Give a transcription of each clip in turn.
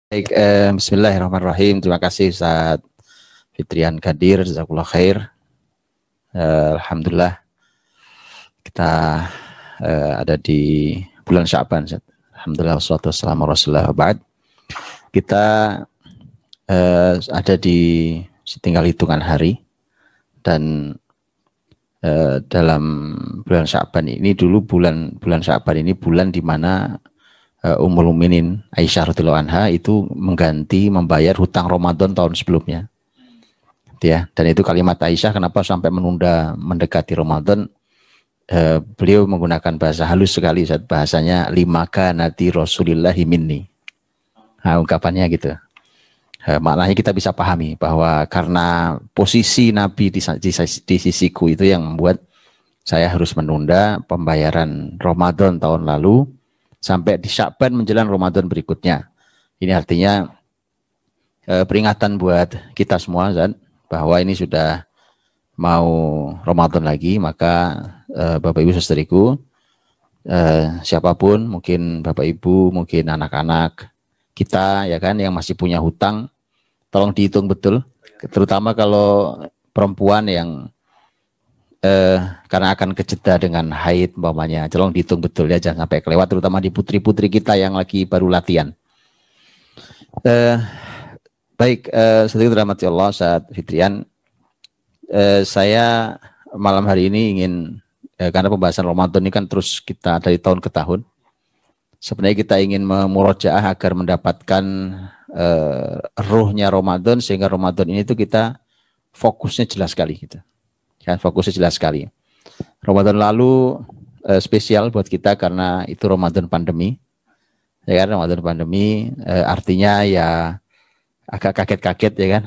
Baik, bismillahirrahmanirrahim. Terima kasih Ustaz Fitrian Kadir, jazakallah khair. Alhamdulillah kita ada di bulan Sya'ban. Alhamdulillah wassalatu wassalamu ala Rasulillah ba'd. Kita ada di tinggal hitungan hari dan dalam bulan Sya'ban ini dulu bulan Sya'ban ini bulan di mana Ummul Mukminin Aisyah radhiyallahu anha itu mengganti membayar hutang Ramadan tahun sebelumnya. Ya, dan itu kalimat Aisyah kenapa sampai menunda mendekati Ramadan, beliau menggunakan bahasa halus sekali, bahasanya limaka nati Rasulillahi minni. Nah, ungkapannya gitu. Maknanya kita bisa pahami bahwa karena posisi Nabi di sisiku itu yang membuat saya harus menunda pembayaran Ramadan tahun lalu sampai di Sya'ban menjelang Ramadan berikutnya. Ini artinya peringatan buat kita semua, Zan, bahwa ini sudah mau Ramadan lagi, maka Bapak Ibu saudariku, siapapun, mungkin Bapak Ibu, mungkin anak-anak kita ya kan yang masih punya hutang, tolong dihitung betul, terutama kalau perempuan yang karena akan kejeda dengan haid umpamanya, tolong dihitung betul ya, jangan sampai kelewat, terutama di putri-putri kita yang lagi baru latihan. Baik, sedikit dirahmati Allah, Ustaz Fitrian, saya malam hari ini ingin, karena pembahasan Ramadan ini kan terus kita dari tahun ke tahun, sebenarnya kita ingin memurojaah agar mendapatkan ruhnya Ramadan, sehingga Ramadan ini tuh kita fokusnya jelas sekali gitu. Kan fokusnya jelas sekali. Ramadan lalu spesial buat kita karena itu Ramadan pandemi. Ya kan, Ramadan pandemi artinya ya agak kaget-kaget ya kan.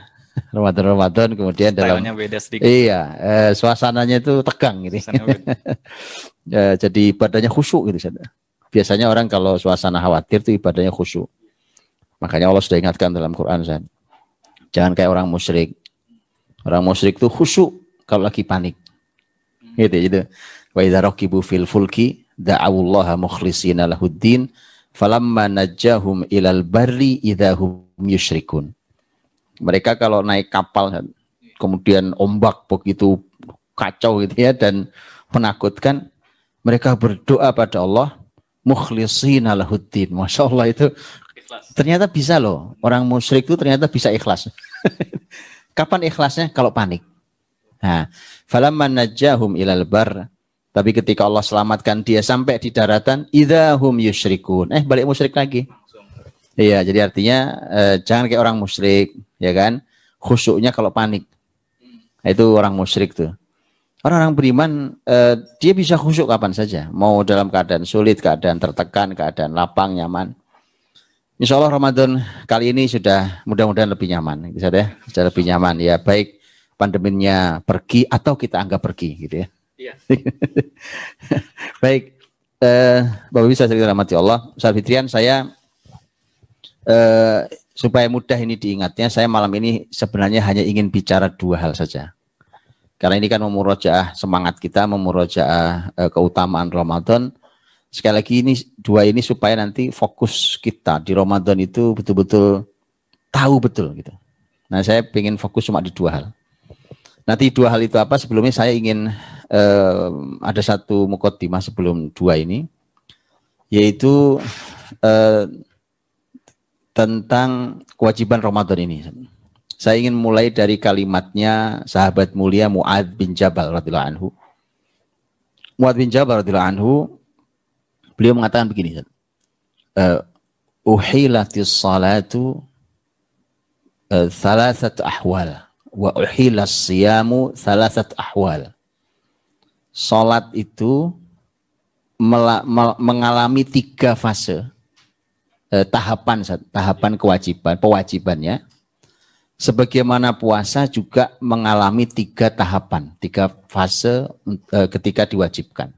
Ramadan kemudian dalam beda sedikit. Iya, suasananya itu tegang gitu. Jadi ibadahnya khusyuk gitu. Biasanya orang kalau suasana khawatir itu ibadahnya khusyuk. Makanya Allah sudah ingatkan dalam Quran, jangan kayak orang musyrik. Orang musyrik itu khusyuk kalau lagi panik, gitu. Wa idza raqibu fil fulki da'awullaha mukhlishina lahuddin falamma najjahum ilal barri idzahum yusyrikun. Mereka kalau naik kapal kemudian ombak begitu kacau gitu ya dan menakutkan, mereka berdoa pada Allah mukhlishina lahuddin. Masya Allah, itu ternyata bisa loh, orang musyrik itu ternyata bisa ikhlas. Kapan ikhlasnya? Kalau panik. Nah, falamma najjahum ilal bar, tapi ketika Allah selamatkan dia sampai di daratan, idzahum yusyrikun. Balik musyrik lagi. Iya, jadi artinya jangan kayak orang musyrik, ya kan? Khusyuknya kalau panik. Nah, itu orang musyrik tuh. Orang-orang beriman dia bisa khusyuk kapan saja, mau dalam keadaan sulit, keadaan tertekan, keadaan lapang, nyaman. Insya Allah Ramadan kali ini sudah mudah-mudahan lebih nyaman, bisa deh, sudah lebih nyaman ya, baik pandeminya pergi atau kita anggap pergi gitu ya. Iya. Baik, Bapak bisa saya dirahmati Allah, Ustaz Fitrian, saya supaya mudah ini diingatnya, saya malam ini sebenarnya hanya ingin bicara dua hal saja. Karena ini kan memurojaah semangat kita, memurojaah keutamaan Ramadan. Sekali lagi ini dua ini supaya nanti fokus kita di Ramadan itu betul-betul tahu betul gitu. Nah, saya ingin fokus cuma di dua hal. Nanti dua hal itu apa? Sebelumnya saya ingin ada satu muqaddimah sebelum dua ini, yaitu tentang kewajiban Ramadan ini. Saya ingin mulai dari kalimatnya sahabat mulia Mu'adz bin Jabal radhiyallahu anhu. Mu'adz bin Jabal radhiyallahu anhu, beliau mengatakan begini, uhilatis salatu thalathat ahwal wa uhilas siyamu thalathat ahwal. Salat itu mengalami tiga fase, tahapan kewajibannya. Sebagaimana puasa juga mengalami tiga tahapan, tiga fase ketika diwajibkan.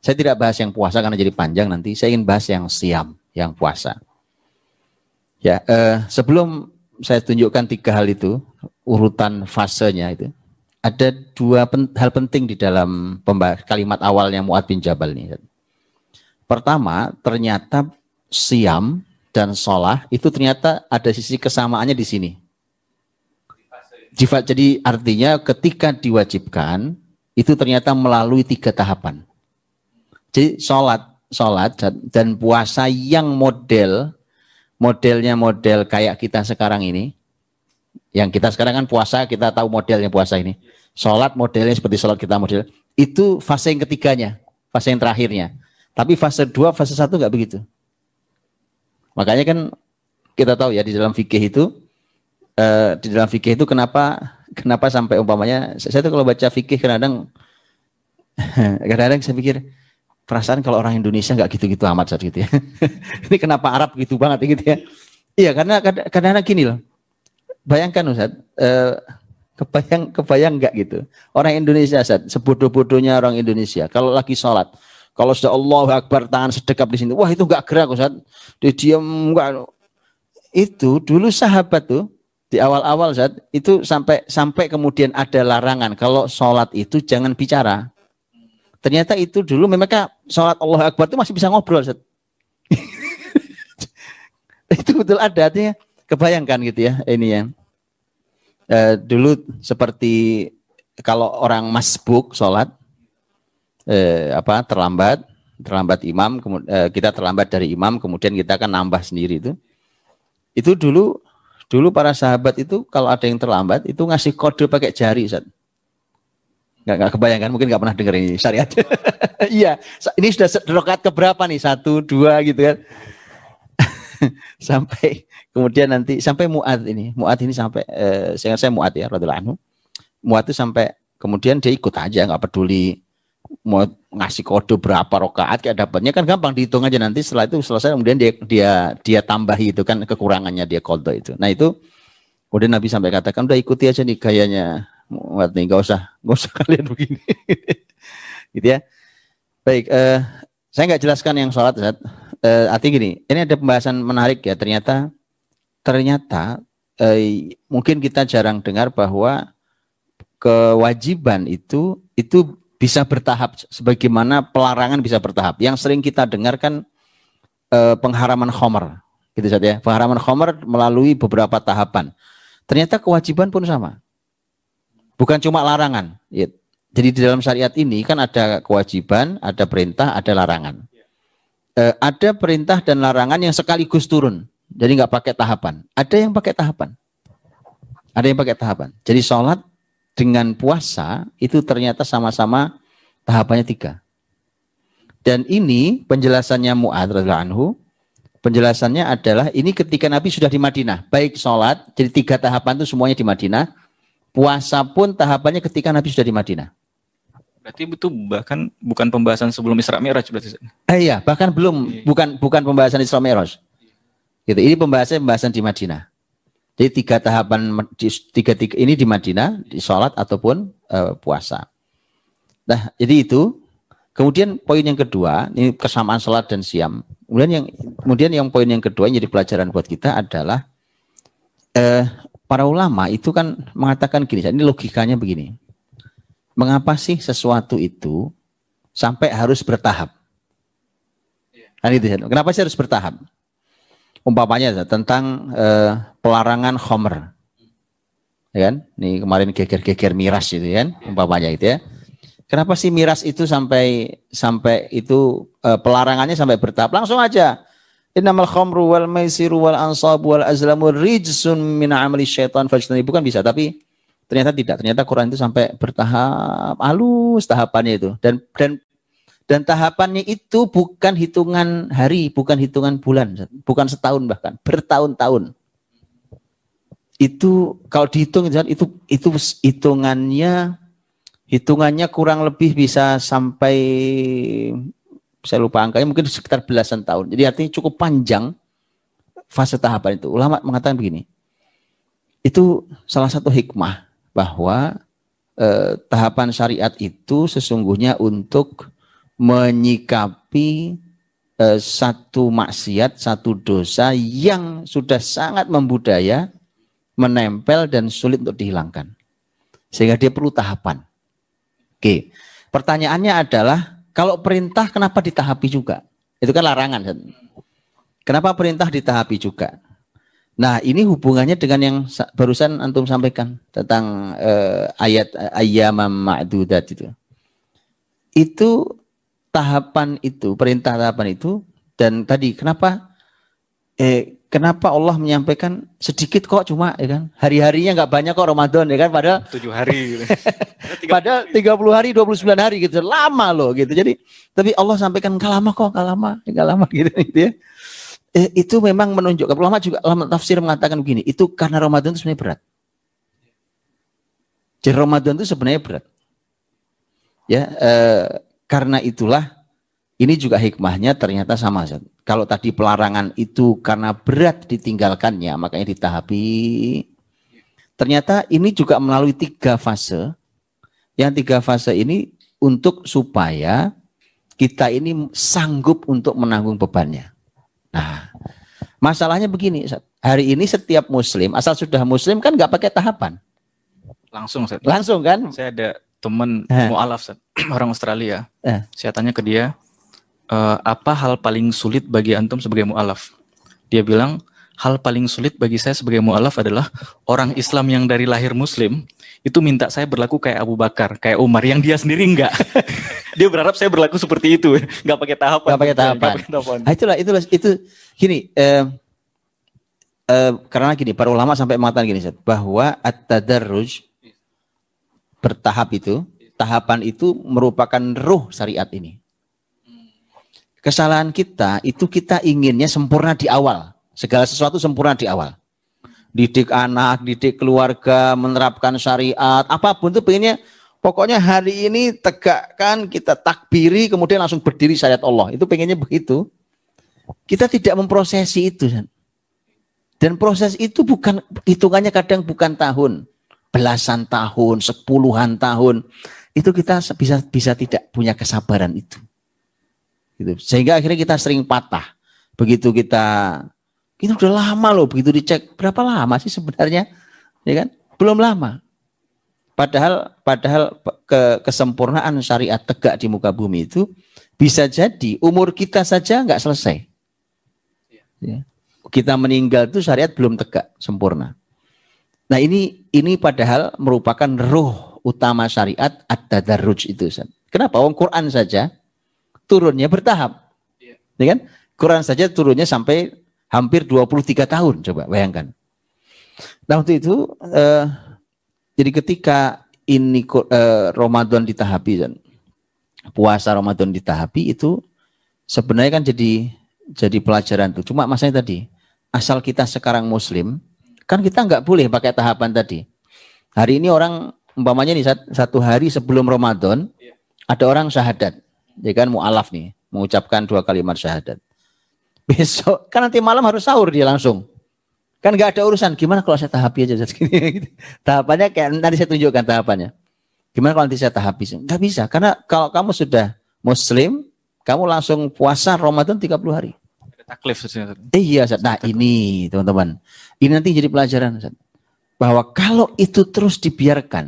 Saya tidak bahas yang puasa karena jadi panjang nanti. Saya ingin bahas yang siam, yang puasa. Ya, sebelum saya tunjukkan tiga hal itu, urutan fasenya itu, ada dua hal penting di dalam kalimat awalnya Mu'adz bin Jabal ini. Pertama, ternyata siam dan sholah itu ternyata ada sisi kesamaannya di sini. Jadi artinya ketika diwajibkan itu ternyata melalui 3 tahapan. Jadi sholat dan puasa yang modelnya model kayak kita sekarang ini. Yang kita sekarang kan puasa, kita tahu modelnya puasa ini. Sholat modelnya seperti sholat kita model. Itu fase yang ketiganya, fase yang terakhirnya. Tapi fase 2, fase 1 nggak begitu. Makanya kan kita tahu ya di dalam fikih itu kenapa sampai umpamanya saya tuh kalau baca fikih kadang-kadang saya pikir perasaan kalau orang Indonesia nggak gitu-gitu amat saat gitu ya. Ini kenapa Arab gitu banget gitu ya? Iya karena kadang-kadang gini loh. Bayangkan Ustaz, kebayang nggak gitu? Orang Indonesia Ustaz, sebodoh-bodohnya orang Indonesia kalau lagi sholat, kalau sudah Allahu Akbar tangan sedekap di sini, wah itu nggak gerak Ustaz, dia diam nggak. Itu dulu sahabat tuh di awal-awal Ustaz, itu sampai kemudian ada larangan kalau sholat itu jangan bicara. Ternyata itu dulu mereka sholat Allahu Akbar itu masih bisa ngobrol Ustaz. Itu betul ada artinya. Kebayangkan gitu ya ini ya. Dulu seperti kalau orang masbuk sholat terlambat imam, kita terlambat dari imam, kemudian kita akan nambah sendiri itu. Itu dulu para sahabat itu kalau ada yang terlambat itu ngasih kode pakai jari Ustaz. Nggak kebayangkan, mungkin nggak pernah dengar ini syariat. Iya, ini sudah rakaat keberapa nih? 1, 2 gitu kan. Sampai kemudian nanti sampai Mu'adz ini sampai saya Mu'adz ya radhiyallahu anhu. Mu'adz itu sampai kemudian dia ikut aja nggak peduli mau ngasih kode berapa rakaat kayak dapatnya kan gampang dihitung aja nanti setelah itu selesai kemudian dia tambahi itu kan kekurangannya dia qadha itu. Nah itu kemudian Nabi sampai katakan udah ikuti aja nih gayanya Mu'adz nih nggak usah kalian begini. Gitu ya. Baik, saya nggak jelaskan yang sholat Ustaz. Artinya gini, ini ada pembahasan menarik ya. Ternyata mungkin kita jarang dengar bahwa kewajiban itu bisa bertahap, sebagaimana pelarangan bisa bertahap. Yang sering kita dengar kan pengharaman khamr, gitu saja. Pengharaman khamr melalui beberapa tahapan. Ternyata kewajiban pun sama, bukan cuma larangan. Ya. Jadi di dalam syariat ini kan ada kewajiban, ada perintah, ada larangan. Ada perintah dan larangan yang sekaligus turun. Jadi nggak pakai tahapan. Ada yang pakai tahapan. Jadi sholat dengan puasa itu ternyata sama-sama tahapannya 3. Dan ini penjelasannya Mu'adz radhiyallahu anhu. Penjelasannya adalah ini ketika Nabi sudah di Madinah. Baik sholat, jadi 3 tahapan itu semuanya di Madinah. Puasa pun tahapannya ketika Nabi sudah di Madinah. Berarti itu bahkan bukan pembahasan sebelum Isra Mi'raj berarti. Iya, bahkan belum, bukan pembahasan Isra Mi'raj. Gitu. Ini pembahasan di Madinah. Jadi 3 tahapan tiga ini di Madinah, di sholat ataupun puasa. Nah, jadi itu. Kemudian poin yang kedua, ini kesamaan sholat dan siam. Kemudian yang poin yang kedua yang jadi pelajaran buat kita adalah para ulama itu kan mengatakan gini, ini logikanya begini. Mengapa sih sesuatu itu sampai harus bertahap? Kan itu, kenapa sih harus bertahap? Umpamanya tentang pelarangan khamr. Ya kan? Nih kemarin geger-geger miras itu kan, umpamanya itu ya. Kenapa sih miras itu sampai itu pelarangannya sampai bertahap? Langsung aja. Innamal khamru wal maisiru wal ansabu wal azlamu rijsun min amali syaitan fajtanibu, bukan bisa, tapi ternyata tidak. Ternyata Quran itu sampai bertahap, halus tahapannya itu. Dan tahapannya itu bukan hitungan hari, bukan hitungan bulan, bukan setahun bahkan, bertahun-tahun. Itu kalau dihitung itu hitungannya kurang lebih bisa sampai, saya lupa angkanya, mungkin sekitar belasan tahun. Jadi artinya cukup panjang fase tahapan itu. Ulama mengatakan begini, itu salah satu hikmah bahwa tahapan syariat itu sesungguhnya untuk menyikapi satu maksiat, satu dosa yang sudah sangat membudaya, menempel dan sulit untuk dihilangkan. Sehingga dia perlu tahapan. Oke, pertanyaannya adalah kalau perintah kenapa ditahapi juga? Itu kan larangan. Kenapa perintah ditahapi juga? Nah, ini hubungannya dengan yang barusan antum sampaikan tentang ayat ayyamam ma'dudat itu. Itu tahapan itu, perintah tahapan itu, dan tadi kenapa Allah menyampaikan sedikit kok cuma, ya kan? Hari-harinya nggak banyak kok Ramadan, ya kan? Padahal 7 hari gitu. Padahal 30 hari, 29 hari gitu, lama loh gitu. Jadi, tapi Allah sampaikan nggak lama gitu ya. Itu memang menunjukkan, ulama juga ulama tafsir mengatakan begini, itu karena Ramadan itu sebenarnya berat. Jadi Ramadan itu sebenarnya berat. Ya, karena itulah ini juga hikmahnya ternyata sama. Kalau tadi pelarangan itu karena berat ditinggalkannya, makanya ditahapi. Ternyata ini juga melalui 3 fase. Yang 3 fase ini untuk supaya kita ini sanggup untuk menanggung bebannya. Nah, masalahnya begini, hari ini setiap muslim, asal sudah muslim kan nggak pakai tahapan. Langsung, Ustaz. Langsung kan? Saya ada teman mu'alaf, Ustaz, orang Australia. Saya tanya ke dia, apa hal paling sulit bagi antum sebagai mu'alaf? Dia bilang, hal paling sulit bagi saya sebagai mu'alaf adalah orang Islam yang dari lahir muslim, itu minta saya berlaku kayak Abu Bakar, kayak Umar, yang dia sendiri enggak. Dia berharap saya berlaku seperti itu, nggak pakai tahapan. Nggak pakai tahapan. Nah, itu gini. Karena gini, para ulama sampai mengatakan gini, bahwa at-tadarruj bertahap itu, tahapan itu merupakan ruh syariat ini. Kesalahan kita itu kita inginnya sempurna di awal, segala sesuatu sempurna di awal. Didik anak, didik keluarga, menerapkan syariat, apapun itu pengennya. Pokoknya hari ini tegakkan, kita takbiri, kemudian langsung berdiri syariat Allah. Itu pengennya begitu. Kita tidak memprosesi itu. Dan proses itu bukan, hitungannya kadang bukan tahun. Belasan tahun, 10-an tahun. Itu kita bisa tidak punya kesabaran itu. Gitu. Sehingga akhirnya kita sering patah. Begitu kita udah lama loh, begitu dicek. Berapa lama sih sebenarnya? Ya kan? Belum lama. Padahal kesempurnaan syariat tegak di muka bumi itu bisa jadi umur kita saja nggak selesai. Ya. Kita meninggal itu syariat belum tegak sempurna. Nah ini padahal merupakan ruh utama syariat at-tadarruj itu. Kenapa? Quran saja turunnya bertahap. Ya kan? Quran saja turunnya sampai hampir 23 tahun. Coba bayangkan. Nah waktu itu jadi ketika ini Ramadan ditahapi dan puasa Ramadan ditahapi itu sebenarnya kan jadi pelajaran tuh. Cuma masalahnya tadi, asal kita sekarang muslim, kan kita nggak boleh pakai tahapan tadi. Hari ini orang umpamanya nih 1 hari sebelum Ramadan ada orang syahadat, ya kan mu'alaf nih, mengucapkan 2 kalimat syahadat. Besok kan nanti malam harus sahur dia langsung. Kan nggak ada urusan. Gimana kalau saya tahapi aja? Tahapannya kayak nanti saya tunjukkan tahapannya. Gimana kalau nanti saya tahapi? Nggak bisa. Karena kalau kamu sudah muslim, kamu langsung puasa Ramadan 30 hari. Ada taklif. Iya, nah ini teman-teman. Ini nanti jadi pelajaran. Bahwa kalau itu terus dibiarkan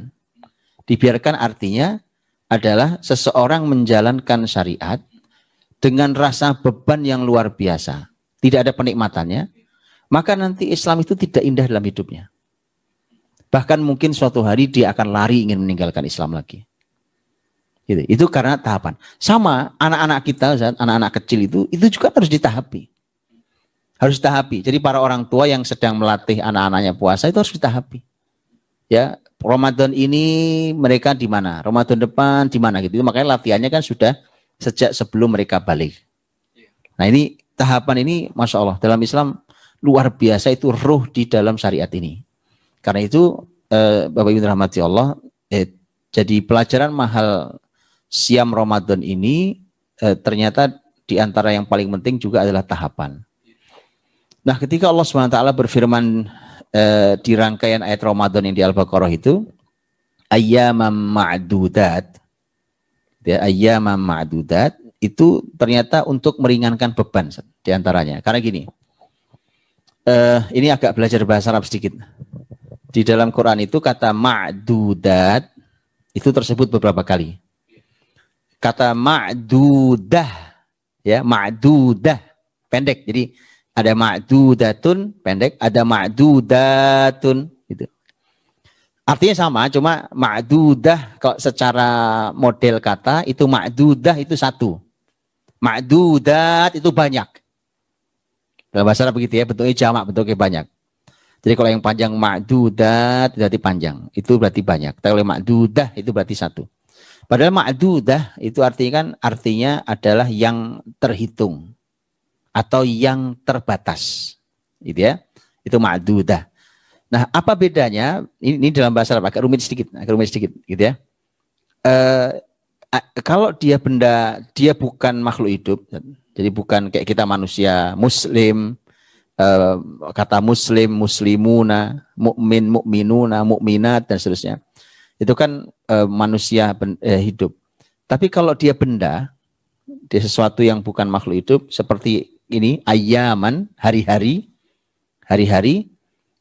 artinya adalah seseorang menjalankan syariat dengan rasa beban yang luar biasa. Tidak ada penikmatannya. Maka nanti Islam itu tidak indah dalam hidupnya. Bahkan mungkin suatu hari dia akan lari ingin meninggalkan Islam lagi. Gitu. Itu karena tahapan. Sama anak-anak kita, anak-anak kecil itu juga harus ditahapi. Harus ditahapi. Jadi para orang tua yang sedang melatih anak-anaknya puasa itu harus ditahapi. Ya, Ramadan ini mereka di mana? Ramadan depan di mana gitu. Makanya latihannya kan sudah sejak sebelum mereka balik. Nah ini tahapan ini Masya Allah dalam Islam luar biasa, itu ruh di dalam syariat ini. Karena itu Bapak Ibu rahmati Allah, jadi pelajaran mahal siam Ramadan ini ternyata di antara yang paling penting juga adalah tahapan. Nah, ketika Allah SWT berfirman di rangkaian ayat Ramadan yang di Al-Baqarah itu, ayyamam ma'dudat, ya, ayyamam ma'dudat itu ternyata untuk meringankan beban di antaranya. Karena gini, ini agak belajar bahasa Arab sedikit. Di dalam Quran itu kata ma'dudat itu tersebut beberapa kali. Kata ma'dudah, ya ma'dudah pendek. Jadi Ada ma'dudatun pendek, ada ma'dudatun gitu. Artinya sama, cuma ma'dudah kalau secara model kata itu ma'dudah itu satu. Ma'dudat itu banyak. Dalam bahasa Arab begitu ya, bentuknya jamak, bentuknya banyak. Jadi kalau yang panjang ma'dudat berarti panjang, itu berarti banyak. Tapi kalau ma'dudah itu berarti satu. Padahal ma'dudah itu artinya adalah yang terhitung atau yang terbatas, gitu ya. Itu ma'dudah. Nah, apa bedanya? Ini dalam bahasa Arab agak rumit sedikit, gitu ya. Kalau dia bukan makhluk hidup, jadi bukan kayak kita manusia, muslim, kata muslim, muslimuna, mukmin, mukminuna, mukminat dan seterusnya. Itu kan manusia hidup. Tapi kalau dia benda, dia sesuatu yang bukan makhluk hidup seperti ini, ayaman, hari-hari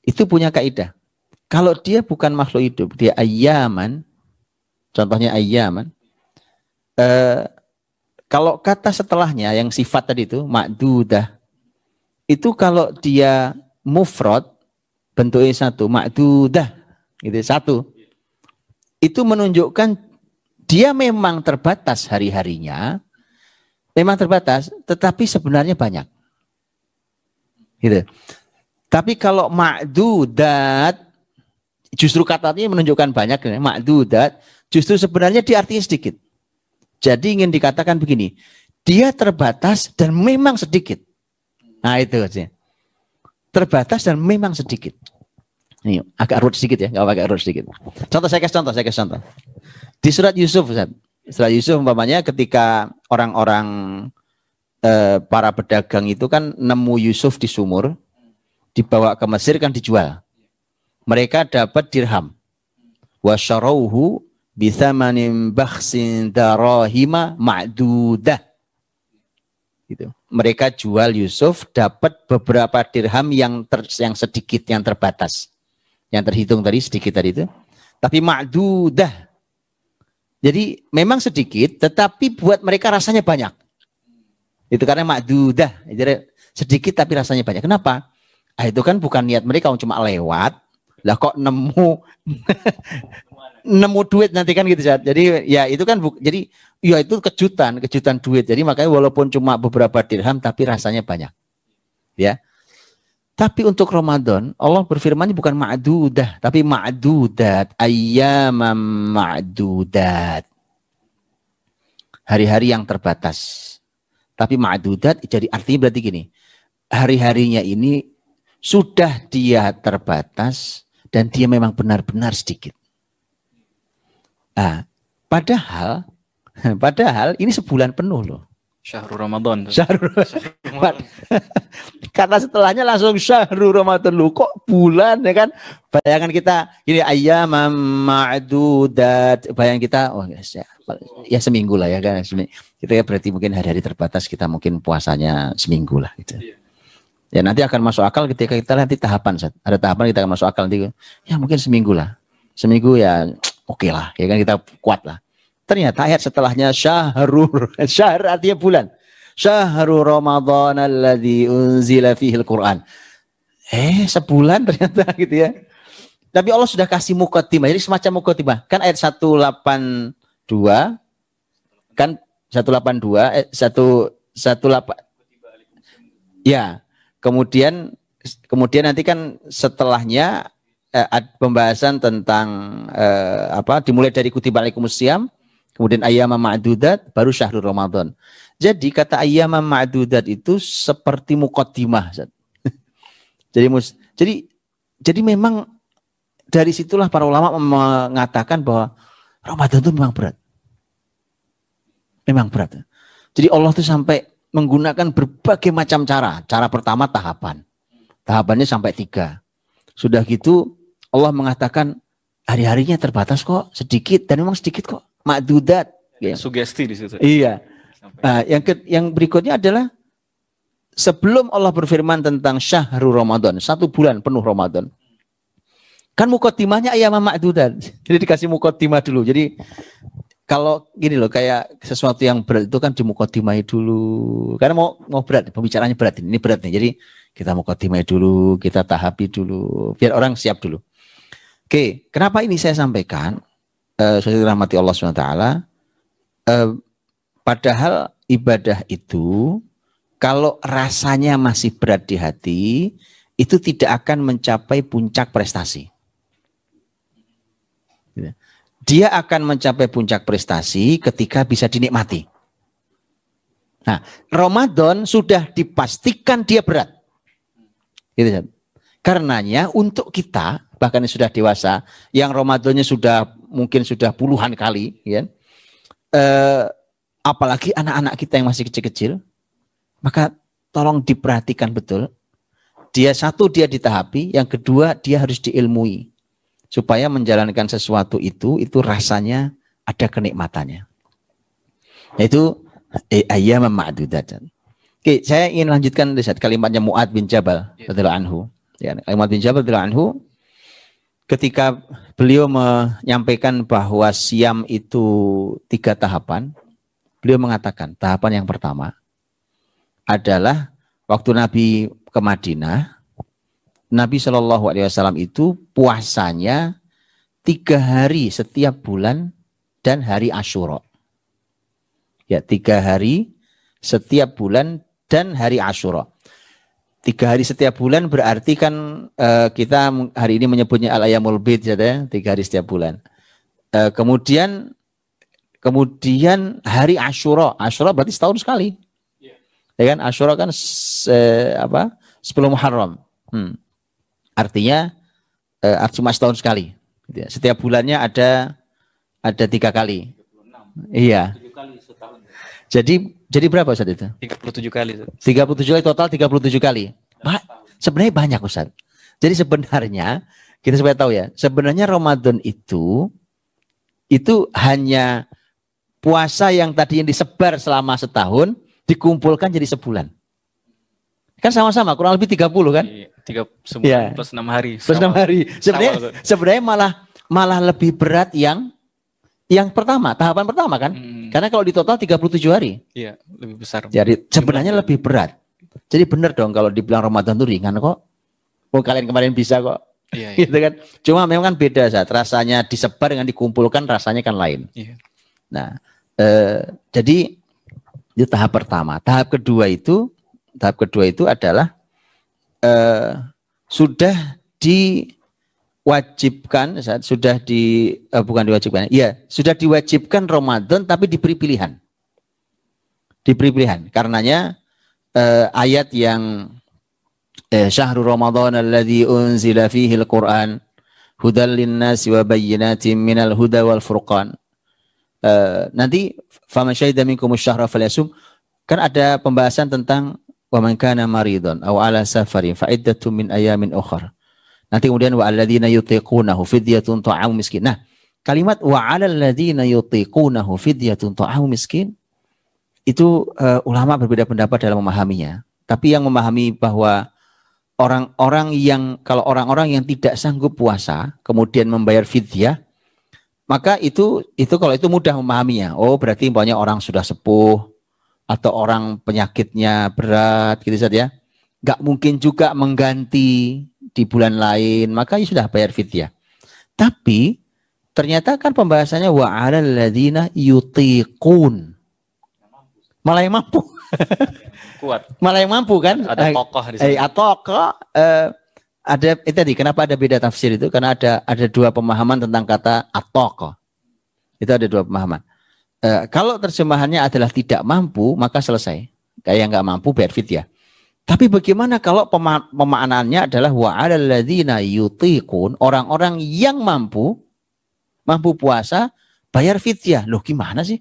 itu punya kaidah. Kalau dia bukan makhluk hidup, dia ayaman, contohnya ayaman. Kalau kata setelahnya yang sifat tadi itu ma'dudah, itu kalau dia mufrad bentuknya satu, ma'dudah, gitu satu. Itu menunjukkan dia memang terbatas hari-harinya. Memang terbatas, tetapi sebenarnya banyak. Gitu. Tapi kalau ma'dudat, justru katanya menunjukkan banyak. Ma'dudat, justru sebenarnya dia artinya sedikit. Jadi ingin dikatakan begini, dia terbatas dan memang sedikit. Nah itu aja. Terbatas dan memang sedikit. Ini agak urut sedikit ya, nggak agak urut sedikit. Saya kasih contoh. Di surat Yusuf, Ustaz. Surat Yusuf umpamanya ketika orang-orang para pedagang itu kan nemu Yusuf di sumur, dibawa ke Mesir kan dijual. Mereka dapat dirham. Wa syarauhu bithamanin bakhsin darahima ma'dudah. Gitu. Mereka jual Yusuf dapat beberapa dirham yang sedikit, yang terbatas. Yang terhitung tadi sedikit tadi itu. Tapi ma'dudah. Jadi memang sedikit, tetapi buat mereka rasanya banyak. Itu karena ma'dudah. Jadi sedikit tapi rasanya banyak. Kenapa? Itu kan bukan niat mereka cuma lewat. Lah kok nemu duit nanti kan gitu. Jadi ya itu kan jadi ya itu kejutan duit. Jadi makanya walaupun cuma beberapa dirham tapi rasanya banyak. Ya. Tapi untuk Ramadan, Allah berfirman bukan ma'dudah, tapi ma'dudat, ayyamam ma'dudat. Hari-hari yang terbatas. Tapi ma'dudat jadi artinya berarti gini, hari-harinya ini sudah dia terbatas dan dia memang benar-benar sedikit. Nah, padahal ini sebulan penuh loh. Syahrul Ramadan. Kata setelahnya langsung syahrul Ramadan lu. Kok bulan ya kan? Bayangan kita ini ayyamam ma'dudat. Bayangan kita ya seminggu lah ya kan. Kita ya berarti mungkin hari-hari terbatas kita mungkin puasanya seminggu lah gitu. Ya nanti akan masuk akal ketika kita nanti tahapan. Ada tahapan kita akan masuk akal nanti. Ya mungkin seminggu lah. Seminggu ya oke lah. Ya kan kita kuat lah. Ternyata ayat setelahnya syahr artinya bulan. Syahrul Ramadan alladzi unzila fihil Quran. Sebulan ternyata gitu ya. Tapi Allah sudah kasih muqaddimah. Jadi semacam muqaddimah. Kan ayat 182 kan 182 ya. Kemudian nanti kan setelahnya pembahasan tentang dimulai dari kutiba alaikumusiyam. Kemudian ayyamam ma'dudat, baru syahrul Ramadan. Jadi kata ayyamam ma'dudat itu seperti muqaddimah. jadi memang dari situlah para ulama mengatakan bahwa Ramadan itu memang berat. Memang berat. Jadi Allah itu sampai menggunakan berbagai macam cara. Cara pertama tahapan. Tahapannya sampai 3. Sudah gitu Allah mengatakan hari-harinya terbatas kok, sedikit dan memang sedikit kok. Ma'dudat. Ya. Sugesti di situ. Iya. Nah, yang berikutnya adalah sebelum Allah berfirman tentang syahrul Ramadan, 1 bulan penuh Ramadan. Kan muqaddimahnya ayyamam ma'dudat. Jadi dikasih muqaddimah dulu. Jadi kalau gini loh, kayak sesuatu yang berat itu kan dimuqaddimahi dulu. Karena mau berat, pembicaraannya berat ini berat nih. Jadi Kita mukadimah dulu, kita tahapi dulu, biar orang siap dulu. Oke, kenapa ini saya sampaikan? Saya dirahmati Allah SWT. Padahal ibadah itu, kalau rasanya masih berat di hati, itu tidak akan mencapai puncak prestasi. Dia akan mencapai puncak prestasi ketika bisa dinikmati. Nah, Ramadan sudah dipastikan dia berat. Gitu kan? Karenanya untuk kita, bahkan yang sudah dewasa, yang Ramadannya mungkin sudah puluhan kali, ya, apalagi anak-anak kita yang masih kecil-kecil, maka tolong diperhatikan betul. Dia ditahapi, yang kedua dia harus diilmui. Supaya menjalankan sesuatu itu rasanya ada kenikmatannya. Yaitu ayyam ma'dudat. Oke, saya ingin lanjutkan kalimatnya Mu'adz bin Jabal radhiyallahu anhu. Ya, Mu'adz bin Jabal radhiyallahu anhu ketika beliau menyampaikan bahwa siam itu 3 tahapan, beliau mengatakan tahapan yang pertama adalah waktu Nabi ke Madinah, Nabi SAW itu puasanya 3 hari setiap bulan dan hari Asyura. Ya, 3 hari setiap bulan dan hari Asyura. 3 hari setiap bulan berarti kan kita hari ini menyebutnya Al-Ayyamul Bid, ya, 3 hari setiap bulan. Kemudian hari Asyura. Asyura berarti setahun sekali. Ya kan, Asyura kan 10 Muharram. Artinya cuma setahun sekali. Setiap bulannya ada 3 kali. 36. Iya. 7 kali setahun. Jadi berapa Ustaz itu? 37 kali. 37 kali total 37 kali. Sebenarnya banyak Ustaz. Jadi sebenarnya kita supaya tahu ya, sebenarnya Ramadan itu hanya puasa yang tadinya disebar selama setahun dikumpulkan jadi sebulan. Kan sama-sama kurang lebih 30 kan? 3 sebulan plus 6 hari. Plus 6 hari. Sebenarnya malah lebih berat yang pertama, tahapan pertama kan? Karena kalau di total 37 hari. Iya, lebih besar. Jadi sebenarnya lebih berat. Jadi benar dong kalau dibilang Ramadan itu ringan kok. Oh, kalian kemarin bisa kok. Iya. Gitu kan. Cuma memang kan beda saat rasanya disebar dengan dikumpulkan rasanya kan lain. Iya. Nah, jadi itu tahap pertama. Tahap kedua itu adalah sudah diwajibkan, sudah diwajibkan Ramadan tapi diberi pilihan. Karenanya ayat yang syahrul Ramadan alladzi unzila fihi al-Qur'an hudal linnasi wa bayyinatin minal huda wal furqan. Nanti faman syahida minkum asy-syahra falyasum, kan ada pembahasan tentang wa man kana maridun aw ala safarin fa iddatun min ayamin ukhra. Nanti kemudian wa alladzina yutiqunahu fidyatun ta'amu miskin. Nah, kalimat wa 'alal ladzina yutiqunahu fidyatun ta'amu miskin itu ulama berbeda pendapat dalam memahaminya. Tapi yang memahami bahwa orang-orang yang tidak sanggup puasa kemudian membayar fidyah, maka itu kalau itu mudah memahaminya. Oh, berarti banyak orang sudah sepuh atau orang penyakitnya berat gitu saja. Gak mungkin juga mengganti di bulan lain, maka ya sudah bayar fidyah. Tapi ternyata kan pembahasannya wa 'alal ladzina yutiqun. Malah yang mampu. Kuat. Malah yang mampu kan? Ada tokoh di sana. Ada tadi kenapa ada beda tafsir itu? Karena ada 2 pemahaman tentang kata at-toqah. Itu ada 2 pemahaman. Kalau terjemahannya adalah tidak mampu, maka selesai. Kayak nggak mampu bayar fidyah. Tapi bagaimana kalau pemaknaannya adalah wa 'alal ladzina yutiqun, orang-orang yang mampu puasa bayar fidyah. Loh gimana sih?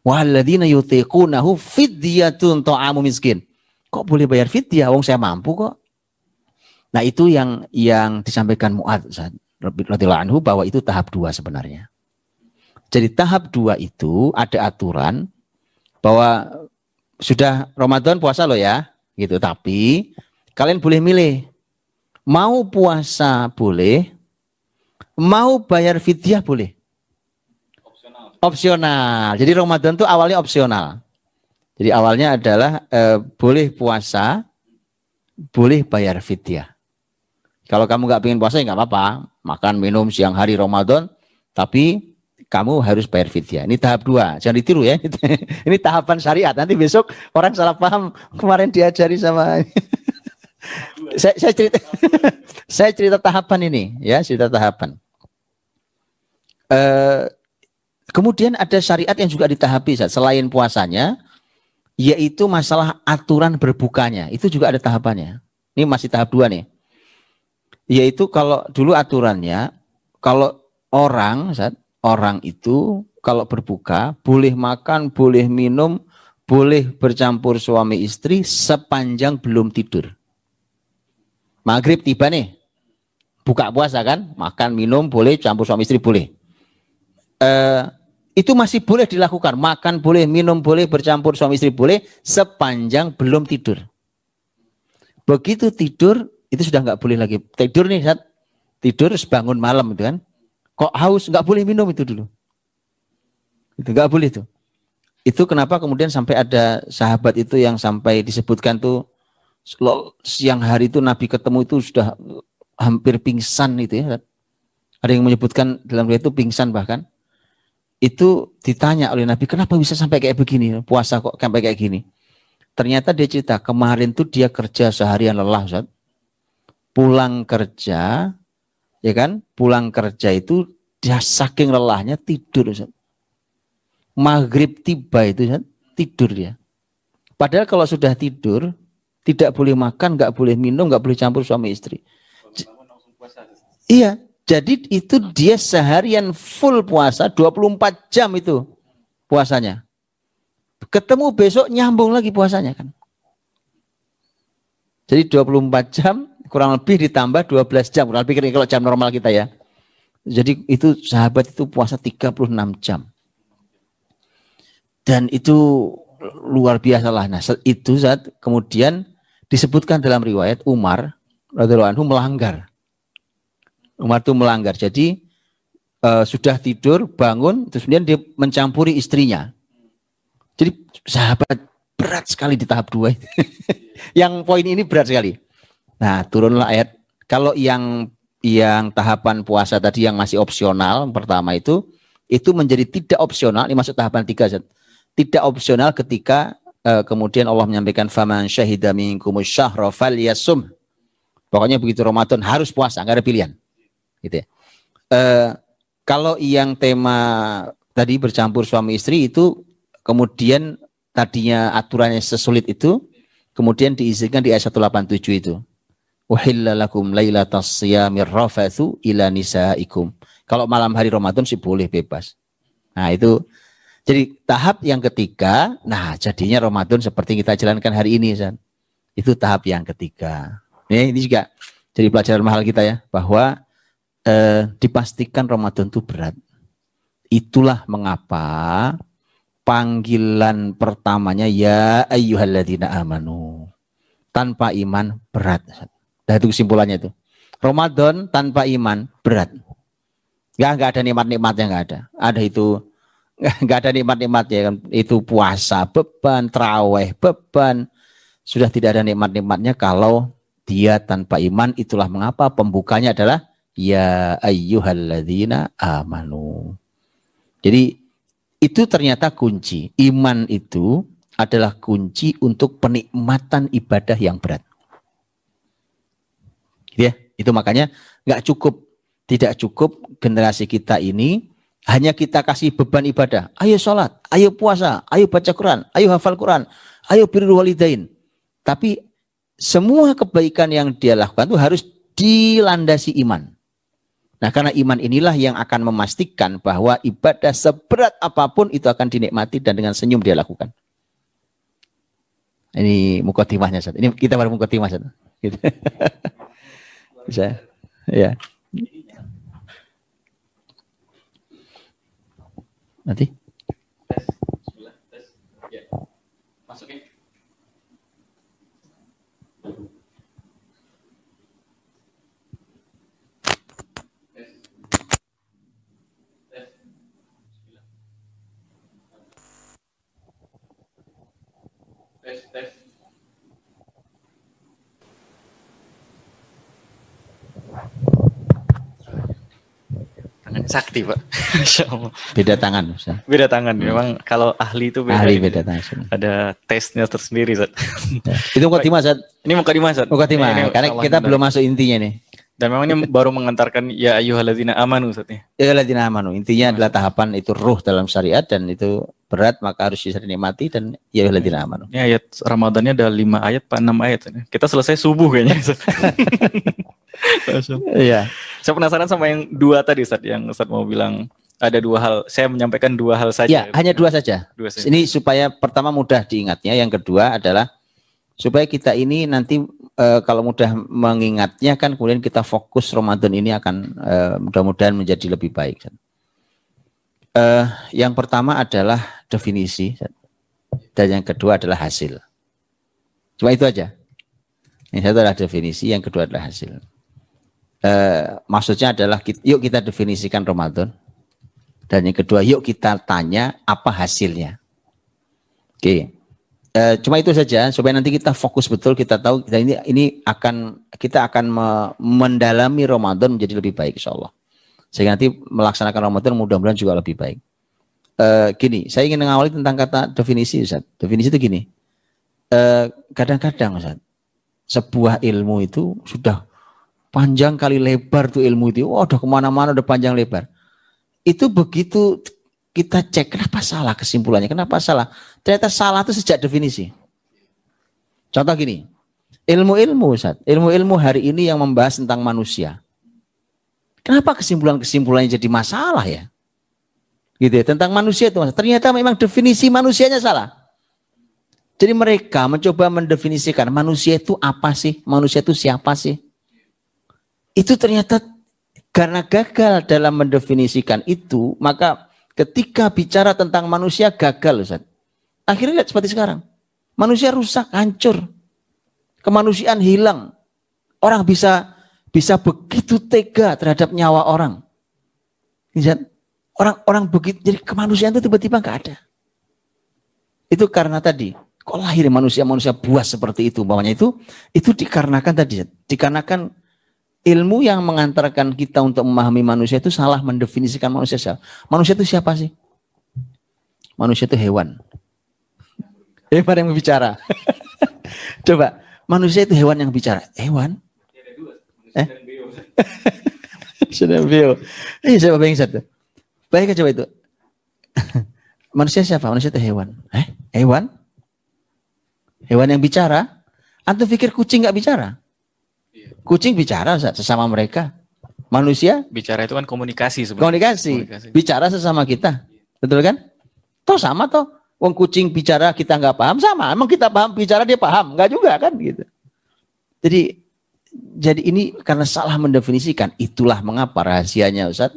Wa alladzina yutiqunahu fidyatun ta'amu miskin. Kok boleh bayar fidyah? Wong saya mampu kok. Nah, itu yang disampaikan Mu'adz radhiyallahu anhu bahwa itu tahap 2 sebenarnya. Jadi tahap 2 itu ada aturan bahwa sudah Ramadan puasa loh ya, gitu. Tapi kalian boleh milih. Mau puasa boleh, mau bayar fidyah boleh. Opsional. Jadi Ramadan itu awalnya opsional. Jadi awalnya adalah boleh puasa boleh bayar fidyah. Kalau kamu nggak pengen puasa ya nggak apa-apa, makan minum siang hari Ramadan, tapi kamu harus bayar fidyah. Ini tahap 2, jangan ditiru ya. Ini tahapan syariat. Nanti besok orang salah paham, kemarin diajari sama saya cerita saya cerita tahapan ini ya, cerita tahapan. Kemudian ada syariat yang juga ditahapi selain puasanya, yaitu masalah aturan berbukanya. Itu juga ada tahapannya. Ini masih tahap 2 nih. Yaitu kalau dulu aturannya, kalau orang itu kalau berbuka boleh makan, boleh minum, boleh bercampur suami istri sepanjang belum tidur. Maghrib tiba nih, buka puasa kan, makan minum boleh, campur suami istri boleh. Itu masih boleh dilakukan, makan boleh, minum boleh, bercampur suami istri boleh sepanjang belum tidur. Begitu tidur itu sudah nggak boleh lagi. Tidur nih saat tidur bangun malam itu kan, kok haus nggak boleh minum itu dulu. Itu nggak boleh tuh. Itu kenapa kemudian sampai ada sahabat itu yang sampai disebutkan tuh siang hari itu Nabi ketemu itu sudah hampir pingsan itu ya. Ada yang menyebutkan dalam riwayat itu pingsan bahkan. Itu ditanya oleh Nabi, kenapa bisa sampai kayak begini? Puasa kok sampai kayak gini? Ternyata dia cerita, kemarin tuh dia kerja seharian lelah, Ustaz. Pulang kerja, ya kan? Pulang kerja itu dia saking lelahnya tidur, Ustaz. Maghrib tiba itu, Ustaz, tidur dia. Padahal kalau sudah tidur, tidak boleh makan, nggak boleh minum, nggak boleh campur suami istri. Iya, jadi itu dia seharian full puasa, 24 jam itu puasanya. Ketemu besok nyambung lagi puasanya kan. Jadi 24 jam kurang lebih ditambah 12 jam. Kurang lebih kalau jam normal kita ya. Jadi itu sahabat itu puasa 36 jam. Dan itu luar biasa lah. Nah itu saat kemudian disebutkan dalam riwayat Umar radhiyallahu anhu melanggar. Umar itu melanggar. Jadi sudah tidur, bangun, terus kemudian dia mencampuri istrinya. Jadi sahabat berat sekali di tahap 2. Yang poin ini berat sekali. Nah, turunlah ayat. Kalau yang tahapan puasa tadi yang masih opsional, pertama itu menjadi tidak opsional, ini masuk tahapan 3. Tidak opsional ketika kemudian Allah menyampaikan faman syahida minkumus syahra falyasum. Pokoknya begitu Ramadan harus puasa, enggak ada pilihan. Gitu ya. Kalau yang tema tadi bercampur suami istri itu kemudian tadinya aturannya sesulit itu, kemudian diizinkan di ayat 187 itu. Uhilla lakum lailatas siyamir rafathu ila nisaikum. Kalau malam hari Ramadan sih boleh bebas. Nah itu, jadi tahap yang ketiga, nah jadinya Ramadan seperti kita jalankan hari ini. Itu tahap yang ketiga. Ini juga jadi pelajaran mahal kita ya, bahwa dipastikan Ramadan itu berat. Itulah mengapa panggilan pertamanya ya ayyuhalladzina amanu. Tanpa iman berat. Nah itu kesimpulannya itu. Ramadan tanpa iman berat. Enggak ada nikmat-nikmatnya, enggak ada. Ada itu, enggak ada nikmat-nikmatnya kan. Itu puasa beban, traweh beban. Sudah tidak ada nikmat-nikmatnya kalau dia tanpa iman. Itulah mengapa pembukanya adalah ya ayyuhalladzina amanu. Jadi itu ternyata kunci. Iman itu adalah kunci untuk penikmatan ibadah yang berat. Ya, itu makanya tidak cukup generasi kita ini hanya kita kasih beban ibadah. Ayo sholat, ayo puasa, ayo baca Quran, ayo hafal Quran, ayo birrul walidain. Tapi semua kebaikan yang dia lakukan itu harus dilandasi iman. Nah, karena iman inilah yang akan memastikan bahwa ibadah seberat apapun itu akan dinikmati dan dengan senyum dia lakukan. Ini mukaddimahnya, Ustaz. Ini kita baru mukaddimah, Ustaz. Gitu. Bisa. Ya. Nanti. Masukin. Tes. Sakti, Pak. Beda tangan. Ustaz. Beda tangan. Memang kalau ahli itu beda. Ahli beda tangan. Ada tesnya tersendiri, Ustaz. Ya. Itu mukadimah, Ustaz. Ini mukadimah, Ustaz. Mukadimah. Karena kita belum masuk intinya nih. Dan memang ini baru mengantarkan ya ayyuhalladzina amanu, Ustaz. Ya ayyuhalladzina amanu. Intinya adalah tahapan itu ruh dalam syariat dan itu berat maka harus bisa dinikmati dan ya ayyuhalladzina amanu. Ini ayat Ramadannya ada 5 ayat, 6 ayat. Kita selesai subuh kayaknya. Iya. Saya penasaran sama yang 2 tadi, Ustaz, yang Ustaz mau bilang ada 2 hal. Saya menyampaikan 2 hal saja. Ya, hanya 2 saja. Ini supaya pertama mudah diingatnya, yang kedua adalah supaya kita ini nanti kalau mudah mengingatnya kan kemudian kita fokus Ramadan ini akan mudah-mudahan menjadi lebih baik. Yang pertama adalah definisi dan yang kedua adalah hasil. Cuma itu aja. Yang satu adalah definisi, yang kedua adalah hasil. Maksudnya adalah yuk kita definisikan Ramadan dan yang kedua yuk kita tanya apa hasilnya. Oke. Cuma itu saja supaya nanti kita fokus betul, kita tahu kita akan mendalami Ramadan menjadi lebih baik insyaallah. Sehingga nanti melaksanakan Ramadan mudah-mudahan juga lebih baik. Gini, saya ingin mengawali tentang kata definisi, Ustaz. Definisi itu gini. Kadang-kadang Ustaz, sebuah ilmu itu sudah panjang kali lebar tuh ilmu itu. Udah kemana-mana udah panjang lebar. Itu begitu kita cek kenapa salah kesimpulannya, kenapa salah. Ternyata salah itu sejak definisi. Contoh gini, ilmu-ilmu Ustaz, ilmu-ilmu hari ini yang membahas tentang manusia. Kenapa kesimpulan-kesimpulannya jadi masalah ya? Gitu ya, tentang manusia itu ternyata memang definisi manusianya salah. Jadi mereka mencoba mendefinisikan manusia itu apa sih? Manusia itu siapa sih? Itu ternyata karena gagal dalam mendefinisikan itu, maka ketika bicara tentang manusia gagal, Ustaz. Akhirnya lihat seperti sekarang. Manusia rusak, hancur. Kemanusiaan hilang. Orang bisa begitu tega terhadap nyawa orang. Orang begitu, jadi kemanusiaan itu tiba-tiba nggak ada. Itu karena tadi, kok lahir manusia buas seperti itu. Bawahnya itu dikarenakan tadi, dikarenakan ilmu yang mengantarkan kita untuk memahami manusia itu salah mendefinisikan manusia siapa. Manusia itu siapa sih? Manusia itu hewan. Hewan yang berbicara. Coba, manusia itu hewan yang bicara. Hewan? Sudah bio. Ini siapa yang satu? Baik coba itu. Manusia siapa? Manusia itu hewan. Hewan? Hewan yang bicara? Antum pikir kucing nggak bicara? Kucing bicara sesama mereka. Manusia? Bicara itu kan komunikasi sebenarnya. Komunikasi. Bicara sesama kita. Betul kan? Toh sama toh. Wong kucing bicara kita nggak paham sama. Emang kita paham bicara dia paham? Nggak juga kan gitu. Jadi ini karena salah mendefinisikan. Itulah mengapa rahasianya Ustaz.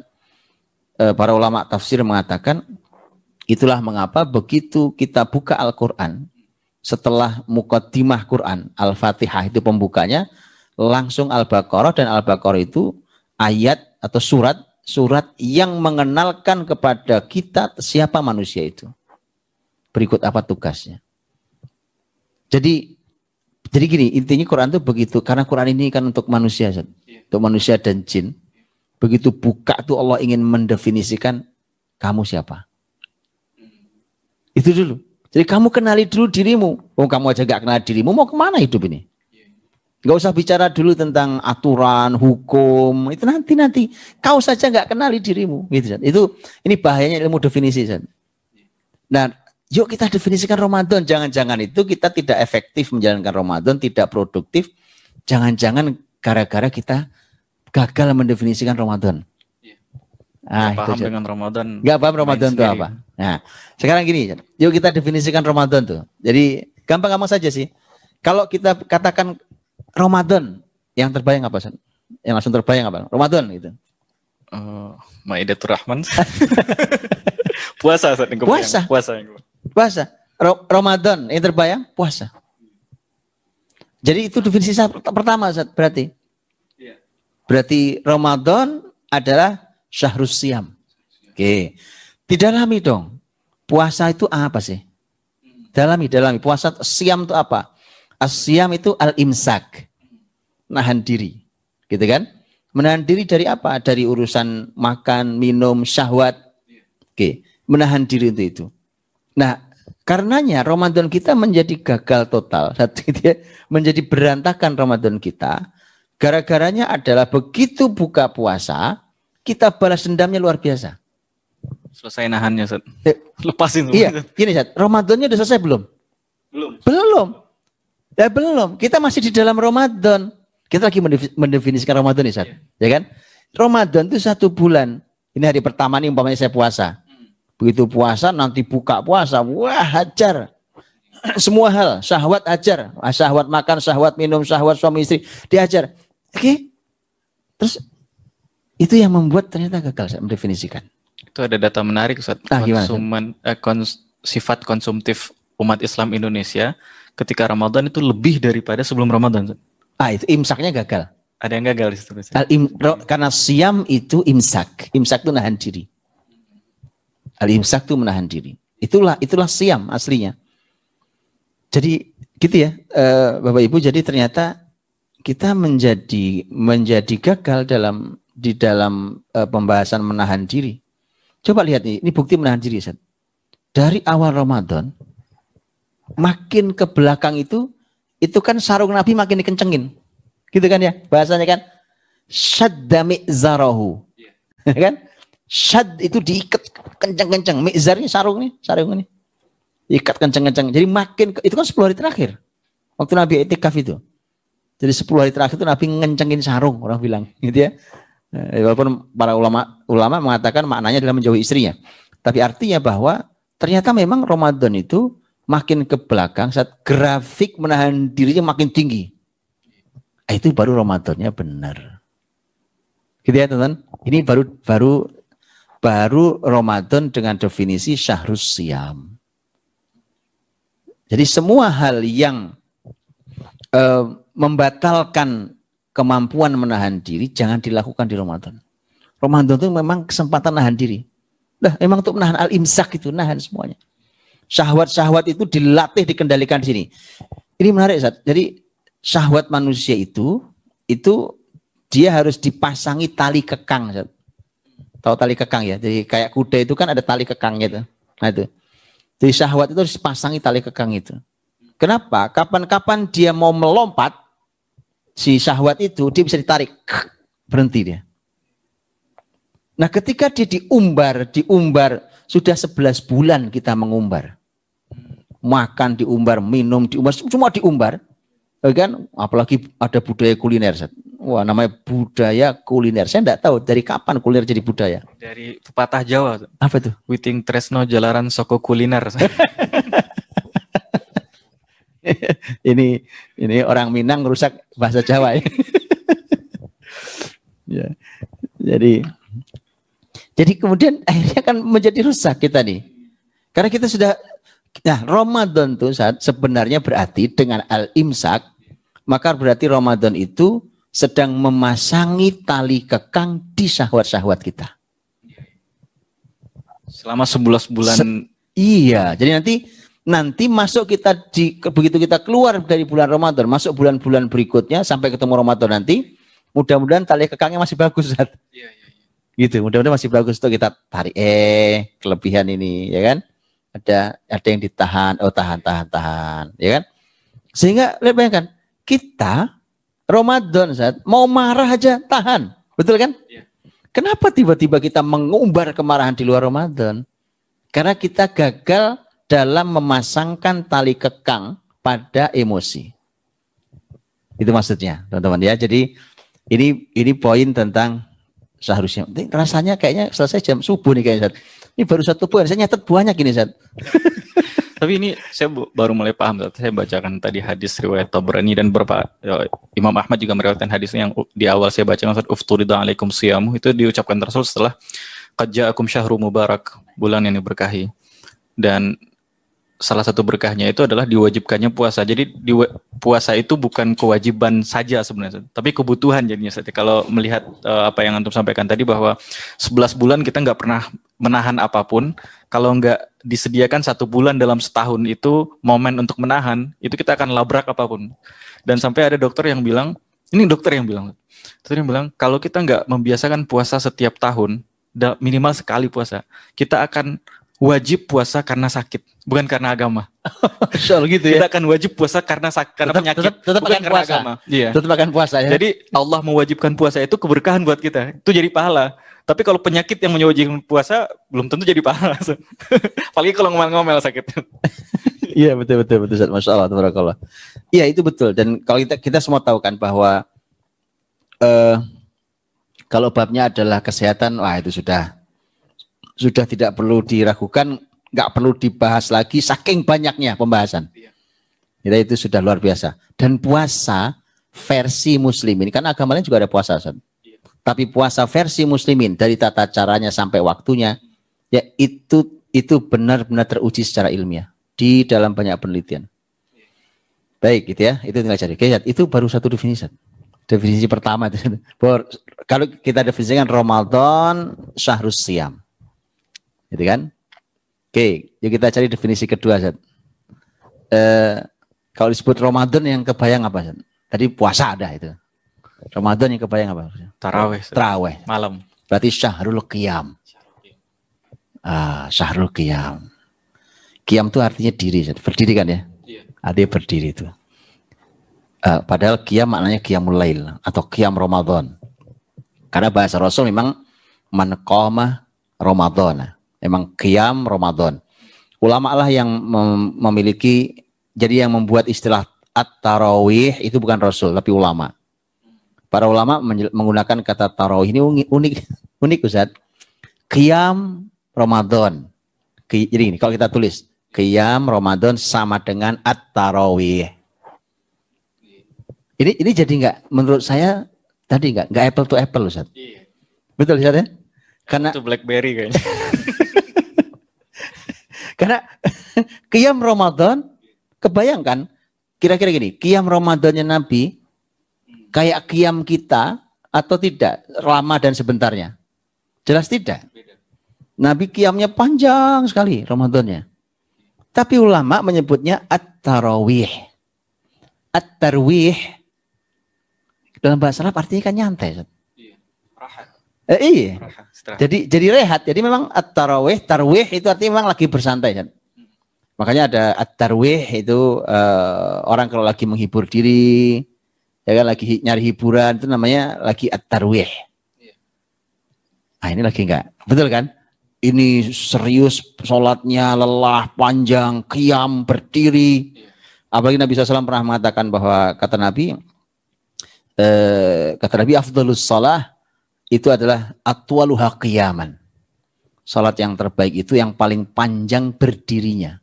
Para ulama tafsir mengatakan itulah mengapa begitu kita buka Al-Quran setelah muqaddimah Quran Al-Fatihah itu pembukanya langsung Al-Baqarah, dan Al-Baqarah itu ayat atau surat yang mengenalkan kepada kita siapa manusia itu. Berikut apa tugasnya. Jadi gini, intinya Quran itu begitu, karena Quran ini kan untuk manusia, untuk manusia dan jin. Begitu buka tuh Allah ingin mendefinisikan kamu siapa. Itu dulu. Jadi kamu kenali dulu dirimu. Oh, kamu aja gak kenal dirimu, mau kemana hidup ini? Gak usah bicara dulu tentang aturan, hukum. Itu nanti. Kau saja gak kenali dirimu. Gitu, ini bahayanya ilmu definisi. Nah, yuk kita definisikan Ramadan. Jangan-jangan itu kita tidak efektif menjalankan Ramadan, tidak produktif. Jangan-jangan gara-gara kita gagal mendefinisikan Ramadan. Gak paham dengan Ramadan. Gak paham Ramadan itu apa. Nah, sekarang gini, yuk kita definisikan Ramadan tuh. Jadi gampang-gampang saja sih. Kalau kita katakan Ramadan, yang terbayang apa? Yang langsung terbayang apa? Ramadan gitu. Maidatur Rahman. Puasa. Puasa. Ramadan yang terbayang puasa. Jadi itu definisi pertama berarti. Berarti Ramadan adalah syahrus siam. Oke. Didalami dong. Puasa itu apa sih? Dalami. Puasa siam itu apa? As-siam itu al-imsak. Nahan diri. Gitu kan? Menahan diri dari apa? Dari urusan makan, minum, syahwat. Oke, menahan diri untuk itu. Nah, karenanya Ramadan kita menjadi gagal total. Menjadi berantakan Ramadan kita. Gara-garanya adalah begitu buka puasa, kita balas dendamnya luar biasa. Selesai nahannya, Ustaz. Lepasin. Iya, gini, Ustaz. Ramadannya udah selesai belum? Belum. Ya belum. Kita masih di dalam Ramadan. Kita lagi mendefinisikan Ramadan nih, Ustaz. Ya kan? Ramadan itu 1 bulan. Ini hari pertama nih umpamanya saya puasa. Begitu puasa nanti buka puasa, wah hajar. Semua hal, syahwat hajar. Syahwat makan, syahwat minum, syahwat suami istri, dihajar. Oke. Terus itu yang membuat ternyata gagal saya mendefinisikan. Itu ada data menarik, Ustaz. Sifat konsumtif umat Islam Indonesia ketika Ramadan itu lebih daripada sebelum Ramadan, Ustaz. Itu imsaknya gagal. Ada yang gagal di situ. Karena siam itu imsak. Imsak itu nahan diri. Al-imsak itu menahan diri. Itulah siam aslinya. Jadi gitu ya, Bapak Ibu. Jadi ternyata kita menjadi gagal di dalam pembahasan menahan diri. Coba lihat nih, ini bukti menahan diri, Ustaz. Dari awal Ramadan makin ke belakang itu kan sarung Nabi makin dikencengin. Gitu kan ya? Bahasanya kan syadda mi'zarahu. Kan? Syad itu diikat kencang-kencang. Mi'zar ini sarung ini. Ikat kencang-kencang. Jadi makin itu kan 10 hari terakhir. Waktu Nabi itikaf itu. Jadi 10 hari terakhir itu Nabi ngencengin sarung, orang bilang, gitu ya. Walaupun para ulama mengatakan maknanya adalah menjauhi istrinya. Tapi artinya bahwa ternyata memang Ramadan itu makin ke belakang saat grafik menahan dirinya makin tinggi. Itu baru Ramadannya benar. Gitu ya, teman-teman. Ini baru Ramadan dengan definisi syahrus siam. Jadi semua hal yang membatalkan kemampuan menahan diri jangan dilakukan di Ramadan. Ramadan itu memang kesempatan nahan diri. Nah, memang untuk menahan al-imsak itu nahan semuanya. Syahwat-syahwat itu dilatih, dikendalikan di sini. Ini menarik, Ustaz. Jadi syahwat manusia itu dia harus dipasangi tali kekang, Ustaz. Tahu tali kekang ya? Jadi kayak kuda itu kan ada tali kekangnya itu. Nah itu. Jadi syahwat itu harus dipasangi tali kekang itu. Kenapa? Kapan-kapan dia mau melompat, si syahwat itu dia bisa ditarik, berhenti dia. Nah ketika dia diumbar, sudah 11 bulan kita mengumbar. Makan diumbar, minum diumbar, semua diumbar. Kan? Apalagi ada budaya kuliner. Wah, namanya budaya kuliner. Saya enggak tahu dari kapan kuliner jadi budaya. Dari pepatah Jawa. Apa itu? Witing tresno jalaran soko kuliner. ini orang Minang rusak bahasa Jawa ya. Ya. Jadi kemudian akhirnya kan menjadi rusak kita nih. Karena kita sudah Ramadan tuh sebenarnya berarti dengan al-imsak, maka berarti Ramadan itu sedang memasangi tali kekang di syahwat-syahwat kita. Selama 11 bulan. Iya, jadi nanti masuk kita begitu kita keluar dari bulan Ramadan, masuk bulan-bulan berikutnya sampai ketemu Ramadan nanti, mudah-mudahan tali kekangnya masih bagus, Ustaz. Iya. Gitu, mudah-mudahan masih bagus untuk kita tarik kelebihan ini, ya kan? Ada yang ditahan, tahan, ya kan? Sehingga lihat bayangkan, kita Ramadan Ustaz, mau marah aja tahan, betul kan? Iya. Kenapa tiba-tiba kita mengumbar kemarahan di luar Ramadan? Karena kita gagal dalam memasangkan tali kekang pada emosi. Itu maksudnya, teman-teman ya. Jadi ini poin tentang seharusnya. Rasanya kayaknya selesai jam subuh nih kayaknya. Ini baru 1 poin. Saya nyatet banyak ini, Ustaz. Tapi ini saya baru mulai paham. Saya bacakan tadi hadis riwayat Tabrani dan beberapa Imam Ahmad juga meriwayatkan hadisnya yang di awal saya baca, Ustaz, ufturida alaikum siyamu, itu diucapkan Rasul setelah qad ja'akum syahrul mubarak, bulan yang diberkahi. Dan salah satu berkahnya itu adalah diwajibkannya puasa. Jadi puasa itu bukan kewajiban saja sebenarnya, tapi kebutuhan jadinya. Kalau melihat apa yang antum sampaikan tadi bahwa 11 bulan kita nggak pernah menahan apapun, kalau nggak disediakan 1 bulan dalam setahun itu momen untuk menahan, itu kita akan labrak apapun. Dan sampai ada dokter yang bilang, ini dokter yang bilang, Terus dia bilang kalau kita nggak membiasakan puasa setiap tahun, minimal sekali puasa, kita akan wajib puasa karena sakit, bukan karena agama. Soal gitu ya. Kita akan wajib puasa karena penyakit, tetap bukan karena puasa. agama. Iya. Tetap akan puasa ya. Jadi Allah mewajibkan puasa itu keberkahan buat kita. Itu jadi pahala. Tapi kalau penyakit yang mewajibkan puasa belum tentu jadi pahala. Apalagi kalau ngomel-ngomel sakit. Iya betul. Masya Allah, tabarakallah. Iya itu betul. Dan kalau kita semua tahu kan bahwa kalau babnya adalah kesehatan, wah itu sudah tidak perlu diragukan, nggak perlu dibahas lagi, saking banyaknya pembahasan. Itu sudah luar biasa. Dan puasa versi muslimin, kan agama lain juga ada puasa, Ustaz. Tapi puasa versi muslimin dari tata caranya sampai waktunya, ya itu benar-benar teruji secara ilmiah di dalam banyak penelitian. Baik, gitu ya. Itu tinggal cari. Oke, itu baru satu definisi. Definisi pertama itu. Kalau kita definisikan Ramadan syahrus siyam. Gitu kan? Oke, yuk kita cari definisi kedua, Zat. Kalau disebut Ramadan yang kebayang apa, Zat? Tadi puasa ada itu. Ramadan yang kebayang apa? Tarawih. Malam. Berarti syahrul qiyam. Syahrul qiyam. Qiyam itu artinya diri, Zat. Berdiri kan ya? Iya. Artinya berdiri itu. Padahal qiyam maknanya qiyamul lail atau qiyam Ramadan. Karena bahasa Rasul memang man qama Ramadan. Memang qiyam Ramadan. Ulama lah yang memiliki, jadi yang membuat istilah at-tarawih itu bukan Rasul tapi ulama. Para ulama menggunakan kata tarawih ini unik Ustaz. Qiyam Ramadan. Jadi ini kalau kita tulis qiyam Ramadan sama dengan at-tarawih. Ini jadi enggak, menurut saya tadi enggak apple to apple Ustaz. Iya. Betul Ustaz ya? Karena itu BlackBerry kayaknya. Karena qiyam Ramadan, kebayangkan kira-kira gini, qiyam Ramadannya Nabi kayak qiyam kita atau tidak, lama dan sebentarnya? Jelas tidak. Nabi qiyamnya panjang sekali Ramadannya. Tapi ulama menyebutnya at-tarawih. At-tarwih dalam bahasa Arab artinya kan nyantai. Iya. Rahat. Iya. Jadi rehat. Jadi memang at-tarawih, tarwih itu artinya memang lagi bersantai kan. Makanya ada at-tarwih itu orang kalau lagi menghibur diri, ya kan lagi nyari hiburan itu namanya lagi at-tarwih. Nah ini lagi enggak, betul kan? Ini serius sholatnya lelah panjang, qiyam berdiri. Apalagi Nabi SAW pernah mengatakan bahwa kata Nabi afdhalus shalah itu adalah atwaluha qiyaman. Salat yang terbaik itu yang paling panjang berdirinya.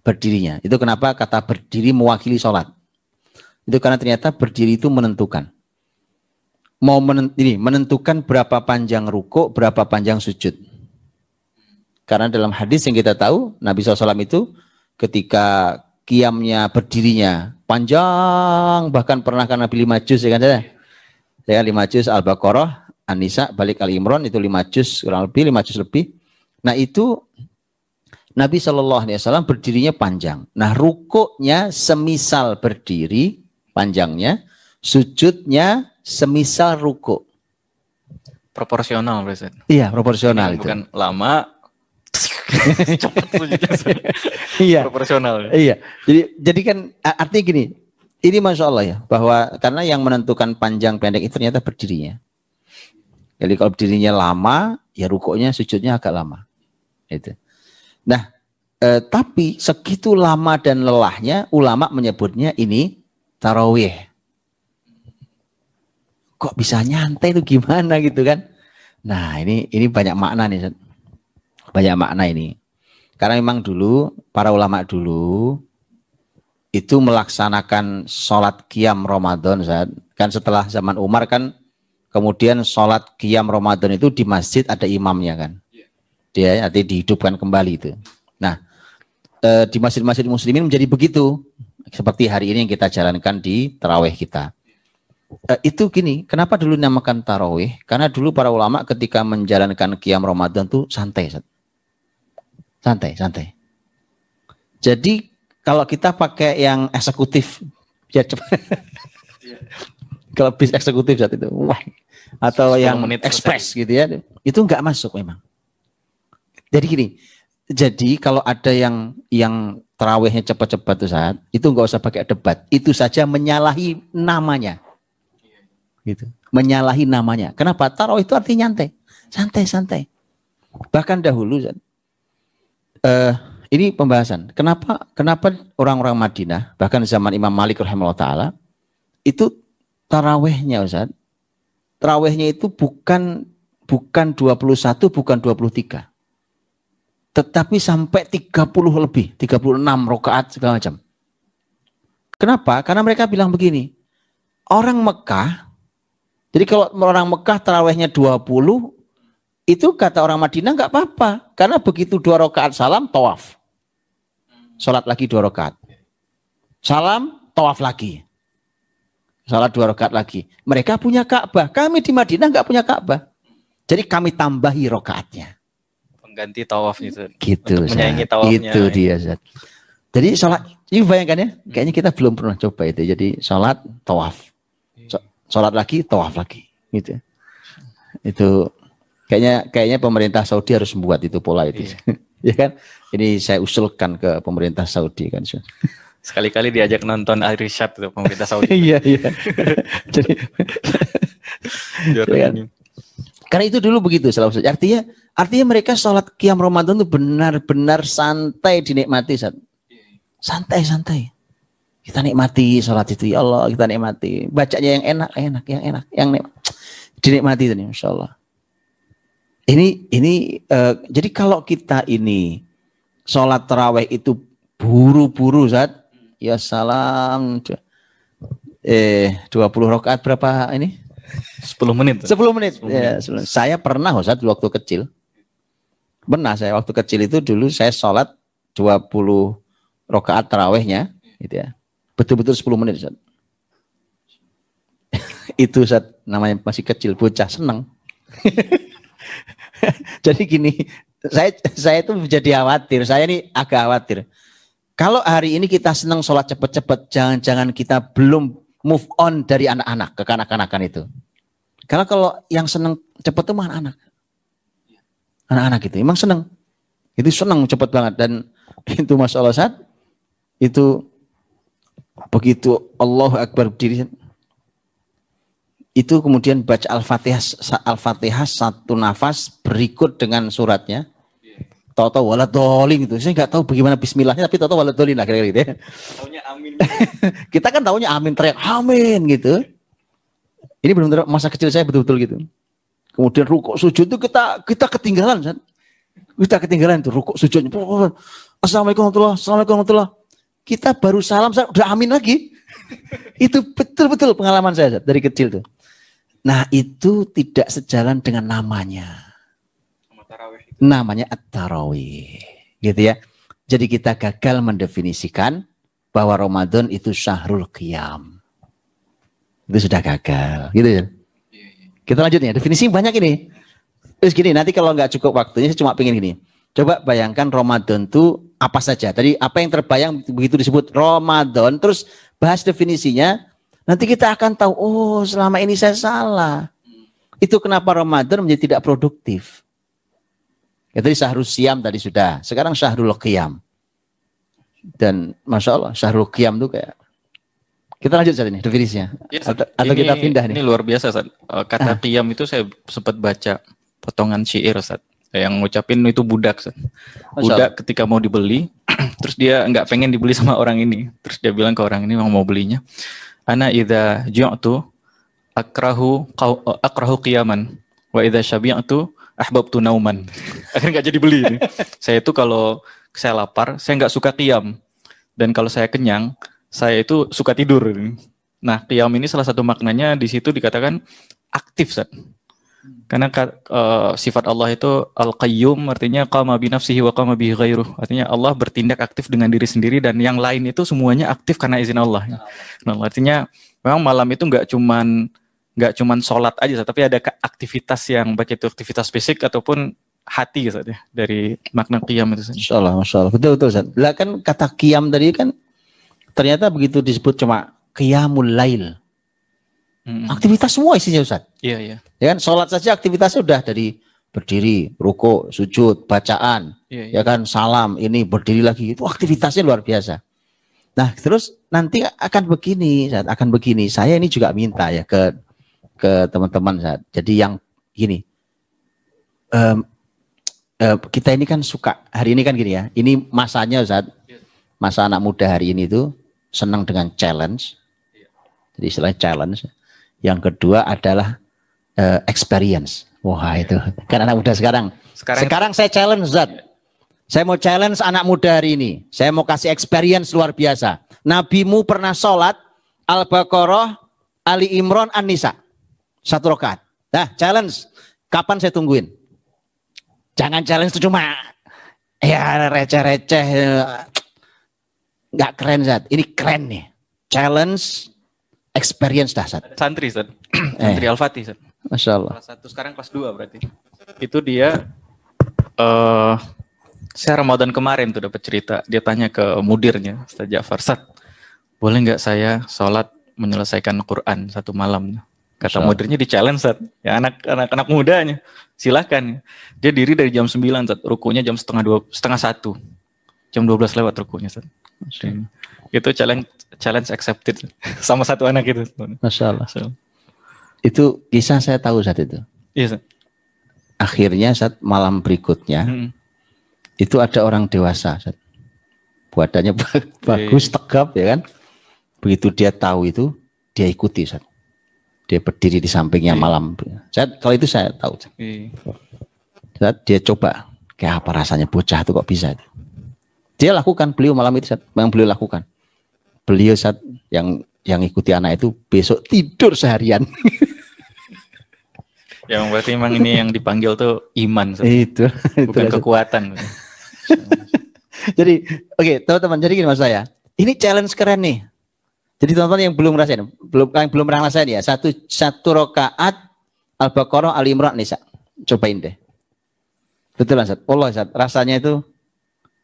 Berdirinya. Itu kenapa kata berdiri mewakili salat. Itu karena ternyata berdiri itu menentukan. Menentukan berapa panjang ruku, berapa panjang sujud. Karena dalam hadis yang kita tahu, Nabi SAW itu ketika qiyamnya berdirinya panjang, bahkan pernah kan Nabi 5 juz ya kan saya? Ya 5 juz Al-Baqarah, An-Nisa, balik Al-Imran itu 5 juz kurang lebih 5 juz lebih. Nah itu Nabi SAW berdirinya panjang. Nah rukuknya semisal berdiri panjangnya, sujudnya semisal rukuk. Proporsional Presiden. Iya proporsional itu. Bukan lama, cepat sujudnya. Iya. Proporsional. Iya. Jadi kan artinya gini. Ini Masya Allah ya, bahwa karena yang menentukan panjang pendek itu ternyata berdirinya. Jadi kalau berdirinya lama, ya rukuknya, sujudnya agak lama. Itu. Nah, tapi segitu lama dan lelahnya, ulama menyebutnya ini tarawih. Kok bisa nyantai itu gimana gitu kan? Nah, ini banyak makna nih. Banyak makna ini. Karena memang dulu, para ulama dulu, itu melaksanakan sholat qiyam Ramadan, kan setelah zaman Umar kan kemudian sholat qiyam Ramadan itu di masjid ada imamnya kan, dia nanti dihidupkan kembali itu. Nah di masjid-masjid muslimin menjadi begitu seperti hari ini yang kita jalankan di tarawih kita. Itu gini, kenapa dulu namakan tarawih? Karena dulu para ulama ketika menjalankan qiyam Ramadan tuh santai. Jadi kalau kita pakai yang eksekutif, ya Kalau bis eksekutif saat itu, wah, atau yang ekspres gitu ya, itu nggak masuk memang. Jadi gini, jadi kalau ada yang tarawihnya cepat-cepat tuh saat itu nggak usah pakai debat, itu saja menyalahi namanya, gitu, menyalahi namanya. Kenapa? Tarawih itu artinya nyantai, santai-santai. Bahkan dahulu, ini pembahasan. Kenapa orang-orang Madinah, bahkan zaman Imam Malik rahimahullah taala, itu tarawihnya, Ustaz, tarawihnya itu bukan 21, bukan 23. Tetapi sampai 30 lebih, 36 rakaat segala macam. Kenapa? Karena mereka bilang begini, orang Mekah, jadi kalau orang Mekah tarawihnya 20, itu kata orang Madinah nggak apa-apa. Karena begitu 2 rakaat salam, tawaf. Sholat lagi 2 rakaat. Salam, tawaf lagi. Sholat 2 rakaat lagi. Mereka punya Ka'bah. Kami di Madinah nggak punya Ka'bah. Jadi kami tambahi rakaatnya. Pengganti tawaf itu. Gitu. Untuk menyaingi tawafnya. Itu dia, Zat. Jadi sholat, ini bayangkan ya, kayaknya kita belum pernah coba itu. Jadi sholat, tawaf. Sholat lagi, tawaf lagi. Gitu. Itu kayaknya pemerintah Saudi harus membuat itu pola itu. Ya kan? Ini saya usulkan ke pemerintah Saudi kan. Sekali-kali diajak nonton Al-Irsyad itu pemerintah Saudi. Iya. Jadi kan? Karena itu dulu begitu selalu. Artinya mereka sholat qiyam Ramadan itu benar-benar santai dinikmati. Santai. Kita nikmati sholat itu, ya Allah, kita nikmati. Bacanya yang enak, yang dinikmati itu, insya Allah. Jadi kalau kita ini sholat tarawih itu buru-buru, Zat, ya salam, 20 rakaat berapa ini? 10 menit. 10 menit. Ya, saya pernah, Zat, waktu kecil. Saya waktu kecil itu dulu saya sholat 20 rakaat tarawihnya, gitu ya. Betul-betul 10 menit, Zat. Itu, Zat, namanya masih kecil, bocah, senang. Jadi gini, saya itu menjadi khawatir. Saya ini agak khawatir. Kalau hari ini kita senang sholat cepat-cepat, jangan-jangan kita belum move on dari anak-anak, kekanak-kanakan itu. Karena kalau yang senang cepat itu mah anak-anak. Anak-anak itu emang senang. Itu senang cepat banget. Dan itu Masya Allah, saat itu begitu Allahu Akbar berdiri, itu kemudian baca Al-Fatihah satu nafas berikut dengan suratnya. Tahu-tahu waladolin gitu. Saya nggak tahu bagaimana bismillahnya, tapi tahu-tahu waladolin lah kira-kira gitu ya. Taunya amin. Kita kan taunya amin, teriak amin gitu. Ini benar-benar masa kecil saya betul-betul gitu. Kemudian rukuk sujud itu kita ketinggalan, kan? Kita ketinggalan tuh rukuk sujudnya. Assalamualaikum warahmatullahi. Kita baru salam, udah amin lagi. Itu betul-betul pengalaman saya dari kecil tuh. Nah itu tidak sejalan dengan namanya. Namanya at-tarawih. Gitu ya. Jadi kita gagal mendefinisikan bahwa Ramadan itu syahrul qiyam. Itu sudah gagal. Gitu ya. Kita lanjut ya. Definisi banyak ini. Terus gini, nanti kalau nggak cukup waktunya saya cuma pengen gini. Coba bayangkan Ramadan itu apa saja. Tadi apa yang terbayang begitu disebut Ramadan. Terus bahas definisinya. Nanti kita akan tahu, oh selama ini saya salah. Itu kenapa Ramadan menjadi tidak produktif. Ya, tadi syahrul siam tadi sudah. Sekarang syahrul qiyam. Dan Masya Allah syahrul qiyam itu kayak. Kita lanjut saat ini definisinya. Ya, atau kita pindah nih. Ini luar biasa, Ustaz. Kata qiyam itu saya sempat baca potongan syair, Ustaz. Yang ngucapin itu budak, Ustaz. Budak ketika mau dibeli, terus dia nggak pengen dibeli sama orang ini. Terus dia bilang ke orang ini yang mau belinya, ana idza ju'tu akrahu qiyaman wa idza syabi'tu ahbabtu nauman. Akhirnya nggak jadi beli ini. Saya itu kalau saya lapar, saya nggak suka qiyam. Dan kalau saya kenyang, saya itu suka tidur. Nah, qiyam ini salah satu maknanya di situ dikatakan aktif, Ustaz. Karena sifat Allah itu al-qayyum, artinya qama bi nafsihi wa qama bihi ghairuh. Artinya Allah bertindak aktif dengan diri sendiri dan yang lain itu semuanya aktif karena izin Allah. Nah, artinya memang malam itu nggak cuman sholat aja, tapi ada aktivitas yang baik itu aktivitas fisik ataupun hati gitu, dari makna qiyam itu. Masya Allah. Betul Ustaz. Lah kan kata qiyam tadi kan ternyata begitu disebut cuma qiyamul lail. Aktivitas semua isinya Ustaz. Iya, iya. Ya kan, sholat saja aktivitasnya udah dari berdiri, ruku, sujud, bacaan, ya kan, salam, ini berdiri lagi, itu aktivitasnya luar biasa. Nah, terus nanti akan begini, Ustaz, akan begini. Saya ini juga minta ya ke teman-teman Ustaz. Jadi yang gini, kita ini kan suka, hari ini kan gini ya, ini masanya Ustaz, masa anak muda hari ini tuh senang dengan challenge. Jadi istilahnya challenge. Yang kedua adalah experience. Wah itu kan anak muda sekarang. Sekarang saya challenge Ustaz. Saya mau challenge anak muda hari ini. Saya mau kasih experience luar biasa. Nabimu pernah sholat Al-Baqarah, Ali Imran, An-Nisa. 1 rakaat. Nah challenge. Kapan saya tungguin? Jangan challenge itu cuma ya receh-receh. Nggak keren Ustaz. Ini keren nih. Challenge experience dah Ustaz. Santri Ustaz. Santri Al-Fatih Ustaz. Masya Allah. Kelas 1 sekarang kelas 2 berarti. Itu dia saya Ramadan kemarin tuh dapat cerita. Dia tanya ke mudirnya Ustaz Ja'far, Ustaz, boleh nggak saya sholat menyelesaikan Quran 1 malam? Kata mudirnya di challenge Ustaz. Ya anak mudanya. Silahkan. Dia diri dari jam 9 Ustaz. Rukunya jam setengah 1. Jam 12 lewat rukunya Ustaz. Itu challenge accepted sama 1 anak itu. Masya Allah. Itu kisah saya tahu saat itu. Iya. Akhirnya saat malam berikutnya itu ada orang dewasa, Ustaz. Badannya bagus, tegap ya kan. Begitu dia tahu itu, dia ikuti Ustaz. Dia berdiri di sampingnya malam. Kalau itu saya tahu. Ustaz, dia coba kayak apa rasanya bocah itu kok bisa. Dia lakukan, beliau malam itu Ustaz, yang beliau lakukan. Beliau Ustaz yang ikuti anak itu besok tidur seharian. Yang berarti memang ini yang dipanggil tuh iman. Itu bukan kekuatan. Jadi, oke, teman-teman, jadi gini mas saya. Ini challenge keren nih. Jadi teman-teman yang belum ngerasain, belum pernah ngerasain ya, satu rakaat Al-Baqarah, Ali Imran, Nisa. Cobain deh. Betul Ustaz. Allah Ustaz, rasanya itu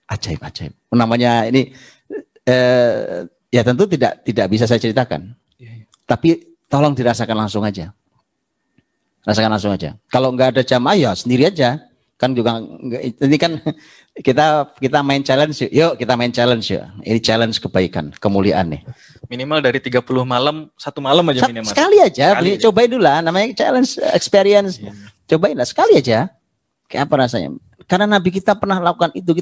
ajaib. Namanya ini ya tentu tidak bisa saya ceritakan. Tapi tolong dirasakan langsung aja. Rasakan langsung aja. Kalau nggak ada jamaah ya sendiri aja. Kan juga ini kan kita main challenge yuk. Kita main challenge yuk. Ini challenge kebaikan, kemuliaan nih. Minimal dari 30 malam, 1 malam aja minimal. Sekali aja, cobain dulu lah. Namanya challenge experience. Cobain lah sekali aja. Kayak apa rasanya? Karena Nabi kita pernah lakukan itu.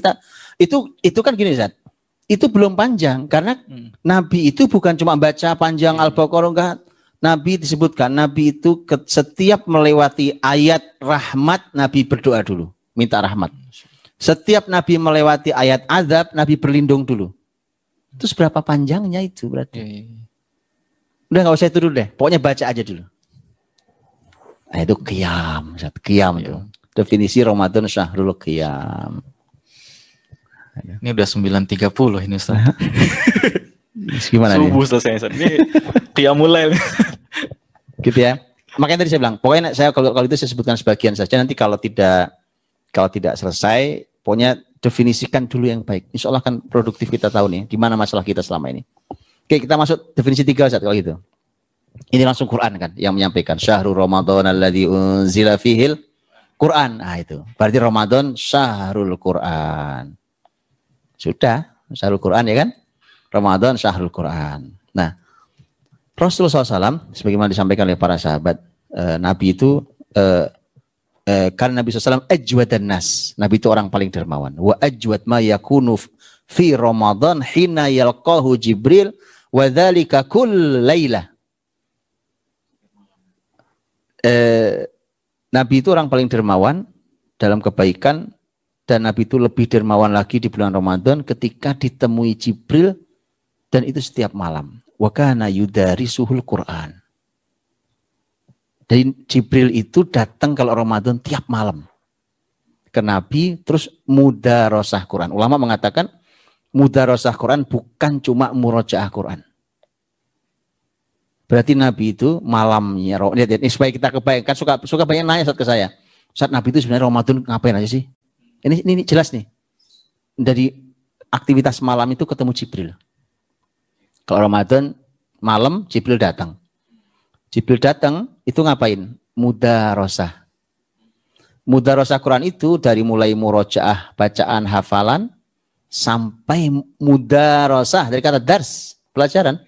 Itu kan gini Zat. Itu belum panjang karena Nabi itu bukan cuma baca panjang Al-Baqarah, enggak. Nabi disebutkan, Nabi itu setiap melewati ayat rahmat, Nabi berdoa dulu, minta rahmat. Setiap Nabi melewati ayat azab, Nabi berlindung dulu. Itu seberapa panjangnya itu berarti? Udah nggak usah itu dulu deh, pokoknya baca aja dulu. Nah, itu qiyam itu. Definisi Ramadan syahrul qiyam. Ini udah 9.30 ini Ustaz. Gimana nih? Subuh selesai Ustaz. Ini qiyamul lail. Gitu ya. Makanya tadi saya bilang, pokoknya saya kalau itu saya sebutkan sebagian saja. Nanti kalau tidak selesai, pokoknya definisikan dulu yang baik. Insya Allah kan produktif kita tahu nih, di mana masalah kita selama ini. Oke, kita masuk definisi 3 Ustaz kalau gitu. Ini langsung Quran kan yang menyampaikan syahrul Ramadan alladzi unzila fihil Quran. Nah itu. Berarti Ramadan syahrul Quran. Sudah, syahrul Quran ya kan? Ramadan syahrul Quran. Nah, Rasulullah SAW, sebagaimana disampaikan oleh para sahabat, Nabi itu, karena Nabi SAW ajwadan nas. Nabi itu orang paling dermawan. Wa ajwad ma yakunu fi Ramadan hina yalqahu Jibril wa dzalika kull lailah. Nabi itu orang paling dermawan dalam kebaikan, dan Nabi itu lebih dermawan lagi di bulan Ramadan ketika ditemui Jibril, dan itu setiap malam. Wa kana yudarisuhul Quran. Dan Jibril itu datang kalau Ramadan tiap malam ke Nabi, terus mudarosah Quran. Ulama mengatakan mudarosah Quran bukan cuma murojaah Quran. Berarti Nabi itu malamnya, lihat ini supaya kita kebayangkan, suka banyak nanya saat ke saya, saat Nabi itu sebenarnya Ramadan ngapain aja sih? Ini jelas nih. Dari aktivitas malam itu ketemu Jibril. Kalau Ramadan malam Jibril datang. Jibril datang itu ngapain? Mudarosah. Mudarosah Quran itu dari mulai murojaah, bacaan, hafalan, sampai mudarosah, dari kata dars, pelajaran.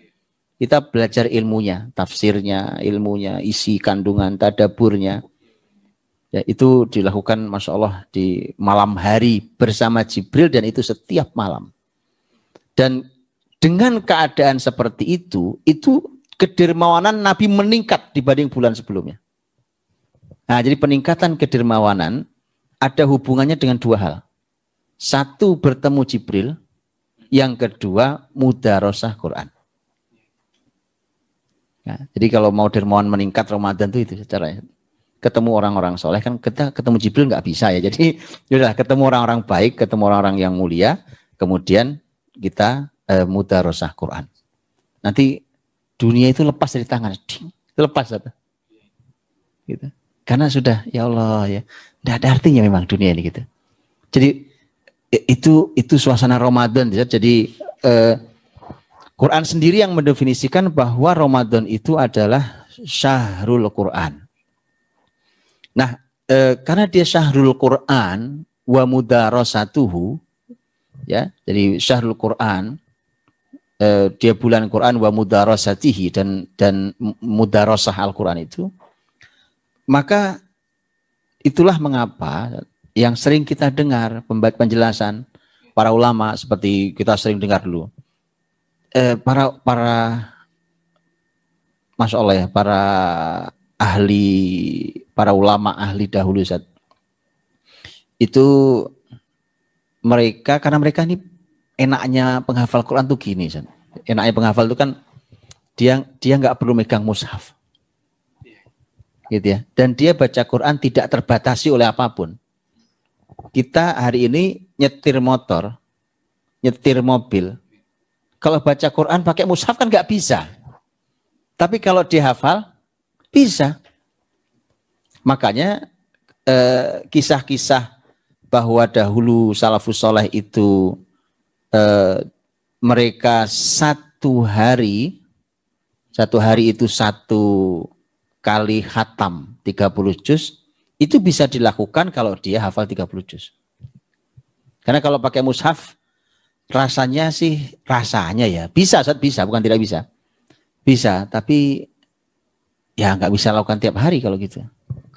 Kita belajar ilmunya, tafsirnya, ilmunya, isi kandungan, tadaburnya. Ya, itu dilakukan Masya Allah di malam hari bersama Jibril, dan itu setiap malam. Dan dengan keadaan seperti itu kedermawanan Nabi meningkat dibanding bulan sebelumnya. Nah, jadi peningkatan kedermawanan ada hubungannya dengan dua hal. Satu, bertemu Jibril. Yang kedua, mudarosah Quran. Nah, jadi kalau mau dermawan meningkat Ramadan itu secara ketemu orang-orang soleh, kan kita ketemu Jibril nggak bisa ya. Jadi yaudah, ketemu orang-orang baik, ketemu orang-orang yang mulia, kemudian kita mudarosah Quran. Nanti dunia itu lepas dari tangan, itu lepas, gitu. Karena sudah, ya Allah ya, tidak ada artinya memang dunia ini gitu. Jadi itu suasana Ramadan. Jadi Quran sendiri yang mendefinisikan bahwa Ramadan itu adalah syahrul Quran. Nah, karena dia syahrul Quran wa mudarosatuhu, ya, jadi syahrul Quran, dia bulan Quran wa mudarosatihi, dan mudarosah Al-Quran itu. Maka itulah mengapa yang sering kita dengar penjelasan para ulama, seperti kita sering dengar dulu, para Masya Allah ya, para ulama ahli dahulu, Ustaz, itu mereka, karena mereka ini enaknya penghafal Quran tuh gini, Ustaz. Enaknya penghafal itu kan dia nggak perlu megang mushaf. Gitu ya. Dan dia baca Quran tidak terbatasi oleh apapun. Kita hari ini nyetir motor, nyetir mobil, kalau baca Quran pakai mushaf kan nggak bisa. Tapi kalau dihafal bisa. Makanya kisah-kisah bahwa dahulu salafus soleh itu mereka satu hari itu satu kali khatam 30 juz, itu bisa dilakukan kalau dia hafal 30 juz. Karena kalau pakai mushaf, rasanya ya bisa, bukan tidak bisa. Bisa, tapi ya nggak bisa lakukan tiap hari kalau gitu.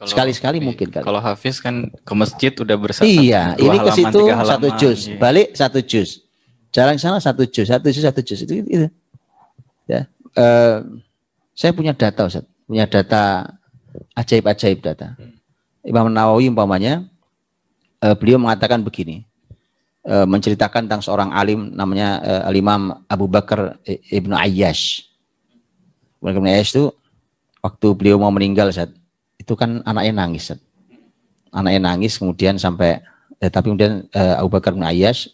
Sekali-sekali mungkin. Kalau Hafiz kan ke masjid udah bersatu. Iya, ini ke situ 1 juz, balik 1 juz. Jalan sana 1 juz, 1 juz itu. Ya, saya punya data, Ustaz. Punya data ajaib-ajaib data. Imam Nawawi umpamanya, beliau mengatakan begini, menceritakan tentang seorang alim namanya Al-Imam Abu Bakar Ibnu Ayyash. Ibnu Ayyash itu waktu beliau mau meninggal, Ustaz, itu kan anaknya nangis, Ustaz. Anaknya nangis kemudian sampai tapi kemudian Abu Bakar Ibnu Ayyash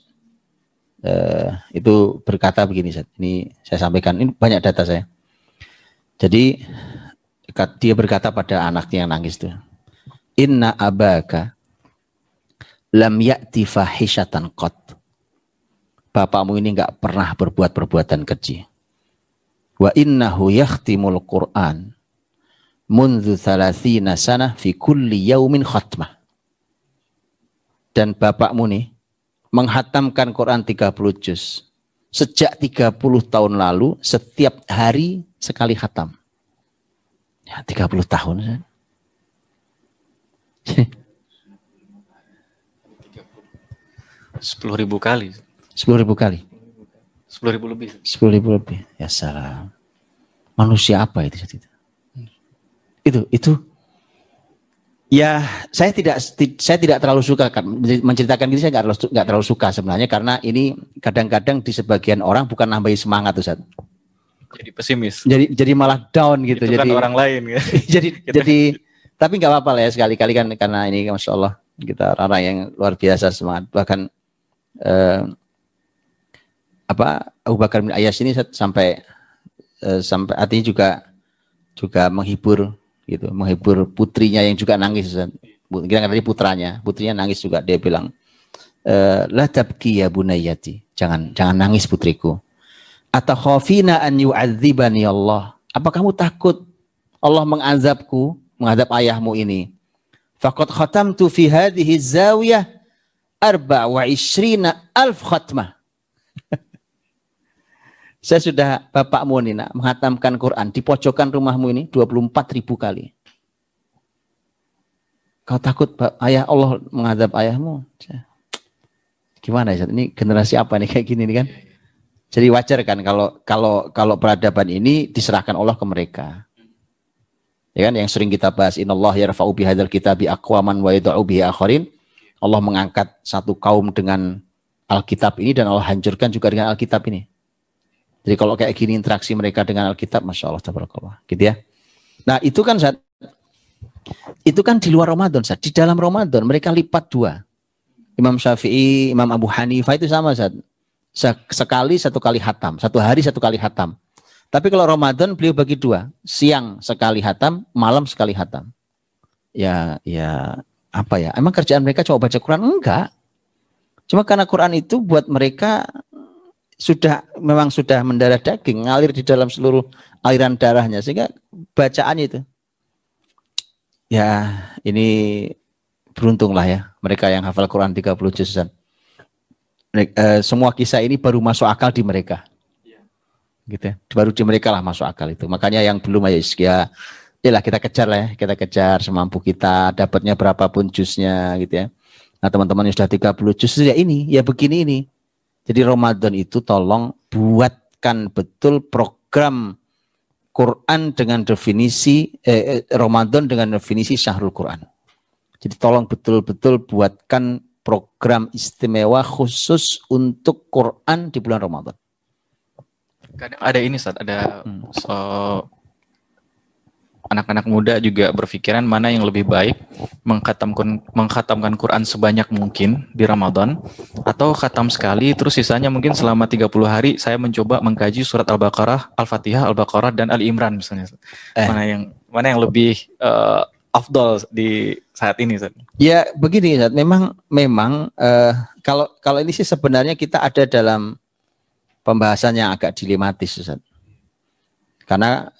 itu berkata begini, Ustaz. Ini saya sampaikan, ini banyak data saya. Jadi dia berkata pada anaknya yang nangis itu, inna abaka lam ya'ti fahishatan qat. Bapakmu ini enggak pernah berbuat perbuatan keji. Wa innahu yakhtimul Qur'an mundu 30 sanah fi kulli yaumin khatmah. Dan bapakmu nih menghatamkan Quran 30 juz sejak 30 tahun lalu, setiap hari sekali khatam. Ya, 30 tahun. 10.000 kali. 10.000 kali. 10.000 lebih. 10.000 lebih. Ya salam. Manusia apa itu? Itu. Ya, saya tidak terlalu suka menceritakan ini. Saya nggak terlalu suka sebenarnya, karena ini kadang-kadang di sebagian orang bukan nambahin semangat, Ustaz. Jadi pesimis. Jadi malah down gitu. Itu jadi kan orang lain. jadi tapi nggak apa-apa lah ya, sekali-kali kan, karena ini Masya Allah kita orang yang luar biasa semangat. Bahkan Abu Bakar bin Ayyash ini sampai artinya juga menghibur gitu, menghibur putrinya yang juga nangis. Kita tadi putrinya nangis juga, dia bilang, la tabki ya bunayyati, jangan nangis putriku. Atakhafina an yu'adzibani Allah. Apa kamu takut Allah mengazabku, menghadap ayahmu ini. Faqad khatamtu fi hadhihi zawiyah 24,000 khatmah. Saya sudah bapakmu ini nak menghatamkan Quran di pojokan rumahmu ini 24.000 kali. Kau takut ayah Allah menghadap ayahmu? Gimana ya? Ini generasi apa nih kayak gini nih kan? Jadi wajar kan kalau peradaban ini diserahkan Allah ke mereka. Ya kan yang sering kita bahas, innallaha yarfa'u bihadzal kitabi aqwaman wa yad'u bihi akharin. Allah mengangkat satu kaum dengan Alkitab ini dan Allah hancurkan juga dengan Alkitab ini. Jadi kalau kayak gini interaksi mereka dengan Alkitab, Masya Allah, tabarakallah, gitu ya. Nah itu kan Zat, itu kan di luar Ramadan Zat. Di dalam Ramadan mereka lipat dua. Imam Syafi'i, Imam Abu Hanifah itu sama Zat. Sekali satu kali hatam, satu hari satu kali hatam. Tapi kalau Ramadan beliau bagi dua, siang sekali hatam, malam sekali hatam. Ya apa ya? Emang kerjaan mereka cuma baca Quran? Enggak. Cuma karena Quran itu buat mereka memang sudah mendarah daging, ngalir di dalam seluruh aliran darahnya, sehingga bacaan itu ya ini beruntunglah ya mereka yang hafal Quran 30 juzan. Semua kisah ini baru masuk akal di mereka, gitu ya. Baru di mereka lah masuk akal itu. Makanya yang belum ya kita kejar lah ya, kita kejar semampu kita, dapatnya berapapun juznya gitu ya. Nah teman-teman yang sudah 30 juz ya ini, ya begini ini. Jadi Ramadan itu tolong buatkan betul program Quran dengan definisi Ramadan dengan definisi Syahrul Quran. Jadi tolong betul-betul buatkan program istimewa khusus untuk Quran di bulan Ramadan. Kadang ada ini Ustaz, ada anak-anak muda juga berpikiran mana yang lebih baik, mengkhatamkan Quran sebanyak mungkin di Ramadan atau khatam sekali terus sisanya mungkin selama 30 hari saya mencoba mengkaji surat Al-Baqarah, Al-Fatihah, Al-Baqarah dan Ali Imran misalnya. Mana yang lebih afdol di saat ini Ustaz? Ya begini Ustaz, memang kalau ini sih sebenarnya kita ada dalam pembahasan yang agak dilematis Ustaz. Karena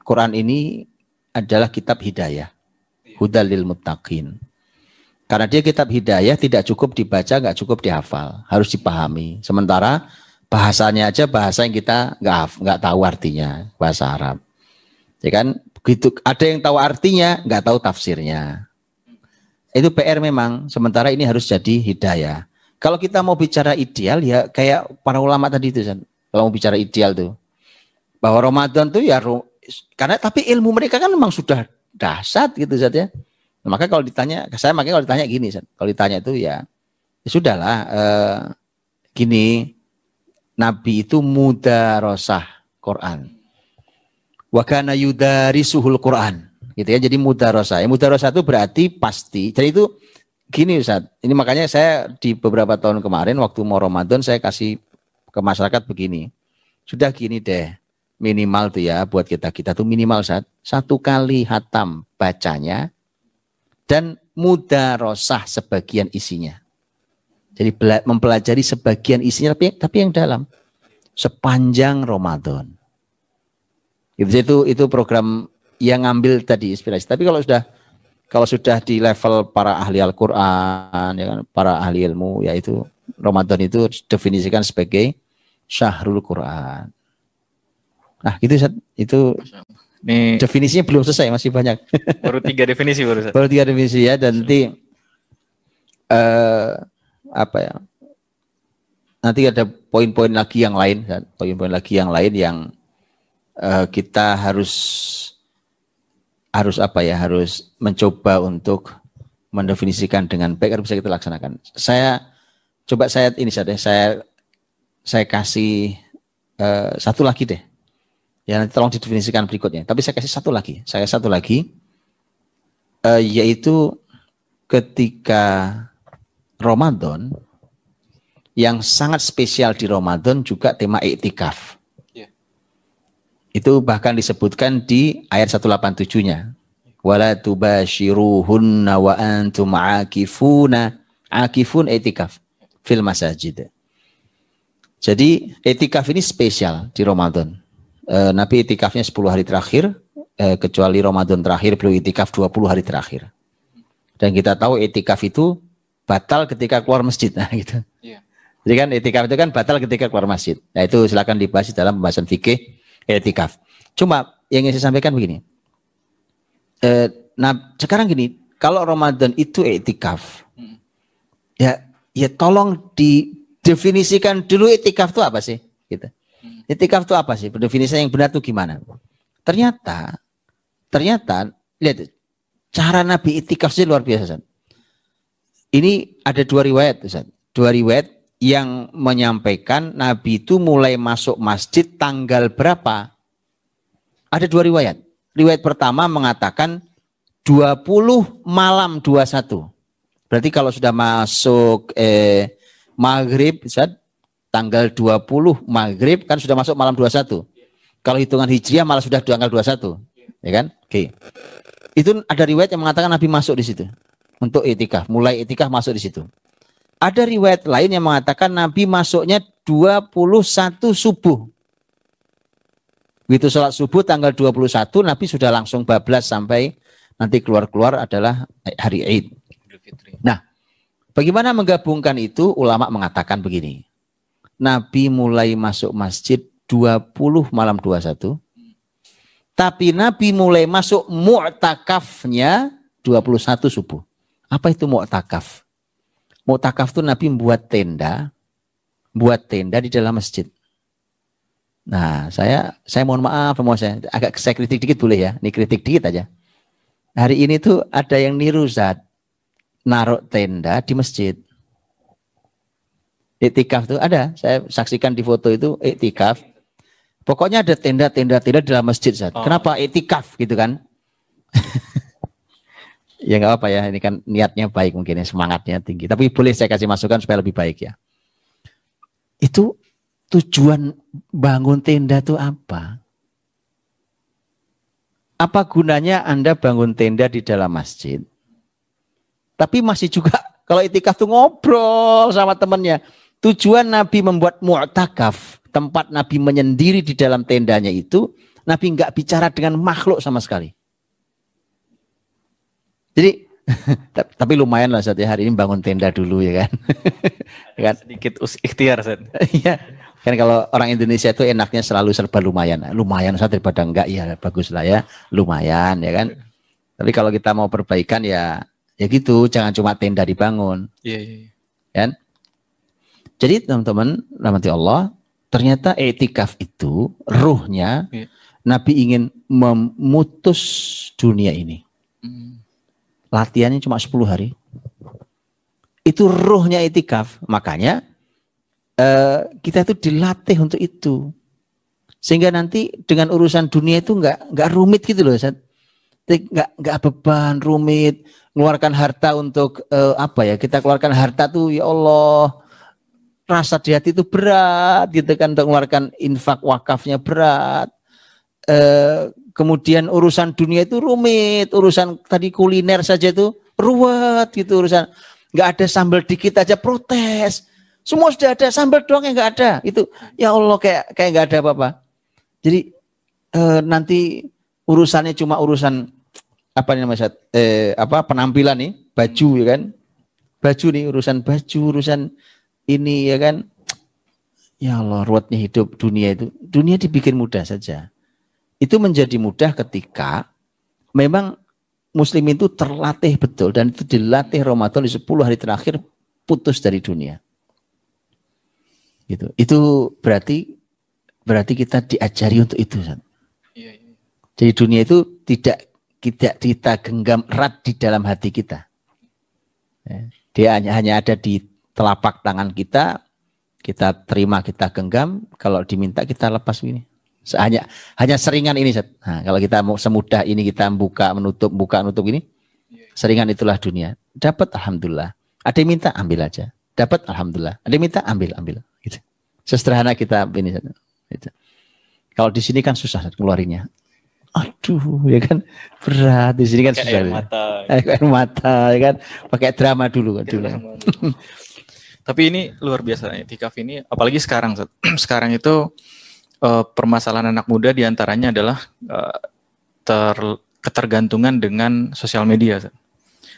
Quran ini adalah kitab hidayah, hudal lil muttaqin. Karena dia kitab hidayah, tidak cukup dibaca, nggak cukup dihafal, harus dipahami. Sementara bahasanya aja bahasa yang kita nggak tahu artinya, bahasa Arab. Ya kan, begitu ada yang tahu artinya, nggak tahu tafsirnya. Itu PR memang. Sementara ini harus jadi hidayah. Kalau kita mau bicara ideal, ya kayak para ulama tadi itu, kalau mau bicara ideal tuh, bahwa Ramadan tuh ya tapi ilmu mereka kan memang sudah dahsyat gitu Zat ya. Maka kalau ditanya, makanya kalau ditanya gini Zat, kalau ditanya itu ya sudahlah gini, Nabi itu mudarosah Quran. Wa kana yudarisuhul Quran. Gitu ya. Jadi mudarosah. Mudarosah itu berarti pasti. Jadi itu gini Ustaz. Ini makanya saya di beberapa tahun kemarin waktu mau Ramadan saya kasih ke masyarakat begini. Sudah gini deh. Minimal tuh ya buat kita tuh minimal satu kali hatam bacanya dan mudarosah sebagian isinya. Jadi mempelajari sebagian isinya tapi yang dalam sepanjang Ramadan. Itu program yang ngambil tadi inspirasi. Tapi kalau sudah di level para ahli Al-Qur'an ya kan, para ahli ilmu yaitu Ramadan itu definisikan sebagai Syahrul Quran. Nah, gitu itu ini definisinya belum selesai, masih banyak. Baru 3 definisi baru. Baru 3 definisi ya, dan nanti apa ya? Nanti ada poin-poin lagi yang lain, yang kita harus apa ya? Harus mencoba untuk mendefinisikan dengan baik agar bisa kita laksanakan. Saya kasih satu lagi deh. Ya nanti tolong didefinisikan berikutnya. Tapi saya kasih satu lagi. Yaitu ketika Ramadan, yang sangat spesial di Ramadan juga tema iktikaf. Yeah. Itu bahkan disebutkan di ayat 187-nya. Wala tubashiruhunna wa antum aakifun iktikaf fil masajid. Jadi iktikaf ini spesial di Ramadan. Nabi itikafnya 10 hari terakhir, kecuali Ramadan terakhir beliau itikaf 20 hari terakhir. Dan kita tahu itikaf itu batal ketika keluar masjid. Nah, gitu. Yeah. Jadi kan itikaf itu kan batal ketika keluar masjid. Nah, itu silakan dibahas dalam pembahasan fikih itikaf. Cuma yang ingin saya sampaikan begini. Nah, sekarang gini, kalau Ramadan itu itikaf, ya tolong didefinisikan dulu itikaf itu apa sih? Gitu. Itikaf itu apa sih? Definisi yang benar itu gimana? Ternyata lihat cara Nabi itikaf sih luar biasa. Ustaz. Ini ada 2 riwayat, Ustaz. 2 riwayat yang menyampaikan Nabi itu mulai masuk masjid tanggal berapa? Ada 2 riwayat. Riwayat pertama mengatakan 20 malam 21. Berarti kalau sudah masuk maghrib, Ustaz, tanggal 20 maghrib kan sudah masuk malam 21. Kalau hitungan hijriah malah sudah tanggal 21. Ya kan? Oke. Itu ada riwayat yang mengatakan Nabi masuk di situ. Untuk itikaf, mulai itikaf masuk di situ. Ada riwayat lain yang mengatakan Nabi masuknya 21 subuh. Begitu sholat subuh tanggal 21, Nabi sudah langsung bablas sampai nanti keluar-keluar adalah hari Id. Nah, bagaimana menggabungkan itu? Ulama mengatakan begini. Nabi mulai masuk masjid 20 malam 21. Tapi Nabi mulai masuk mu'takafnya 21 subuh. Apa itu mu'takaf? Mu'takaf itu Nabi buat tenda di dalam masjid. Nah, saya mohon maaf, agak saya kritik dikit boleh ya? Ini kritik dikit aja. Hari ini tuh ada yang niru Zat, naruh tenda di masjid. Iktikaf tuh ada, saya saksikan di foto itu iktikaf. Pokoknya ada tenda di dalam masjid Zat. Kenapa iktikaf gitu kan? Ya nggak apa ya, ini kan niatnya baik mungkin ya, semangatnya tinggi. Tapi boleh saya kasih masukan supaya lebih baik ya. Itu tujuan bangun tenda itu apa? Apa gunanya Anda bangun tenda di dalam masjid? Tapi masih juga kalau itikaf tuh ngobrol sama temannya. Tujuan Nabi membuat mu'takaf, tempat Nabi menyendiri di dalam tendanya itu, Nabi nggak bicara dengan makhluk sama sekali. Jadi, tapi lumayan lah Ustaz ya, hari ini bangun tenda dulu ya kan. Ya kan? Sedikit ikhtiar Ustaz. Iya. Kan kalau orang Indonesia itu enaknya selalu serba lumayan. Lumayan Ustaz daripada enggak, ya bagus lah ya. Lumayan ya kan. Tapi kalau kita mau perbaikan ya gitu, jangan cuma tenda dibangun. Iya. Kan? Jadi teman-teman, rahmati Allah, ternyata i'tikaf itu ruhnya Nabi ingin memutus dunia ini. Latihannya cuma 10 hari. Itu ruhnya i'tikaf. Makanya kita itu dilatih untuk itu. Sehingga nanti dengan urusan dunia itu enggak rumit gitu loh. Enggak beban, rumit. Mengeluarkan harta untuk kita keluarkan harta tuh ya Allah. Rasa di hati itu berat gitu kan. Untuk mengeluarkan infak wakafnya berat. Kemudian urusan dunia itu rumit, urusan tadi kuliner saja itu ruwet gitu urusan. Nggak ada sambal dikit aja protes. Semua sudah ada, sambal doang yang nggak ada. Itu ya Allah kayak nggak ada apa-apa. Jadi nanti urusannya cuma urusan apa namanya penampilan nih, baju ya kan. Baju nih urusan ini ya kan. Ya Allah ruwetnya hidup dunia itu. Dunia dibikin mudah saja. Itu menjadi mudah ketika memang muslim itu terlatih betul dan itu dilatih Ramadan di 10 hari terakhir putus dari dunia. Gitu. Itu berarti kita diajari untuk itu. Iya. Jadi dunia itu tidak kita genggam erat di dalam hati kita. Dia hanya ada di telapak tangan kita terima, kita genggam, kalau diminta kita lepas begini. Hanya seringan ini. Nah, kalau kita mau semudah ini kita buka nutup ini, seringan itulah dunia. Dapat alhamdulillah. Ada yang minta ambil aja. Dapat alhamdulillah. Ada yang minta ambil. Gitu. Sesederhana kita ini. Gitu. Kalau di sini kan susah keluarinnya. Aduh, ya kan berat di sini kan susah. Air mata, ya kan pakai drama dulu kan. Tapi ini luar biasa i'tikaf ini, apalagi sekarang. Sekarang itu permasalahan anak muda diantaranya adalah ketergantungan dengan sosial media.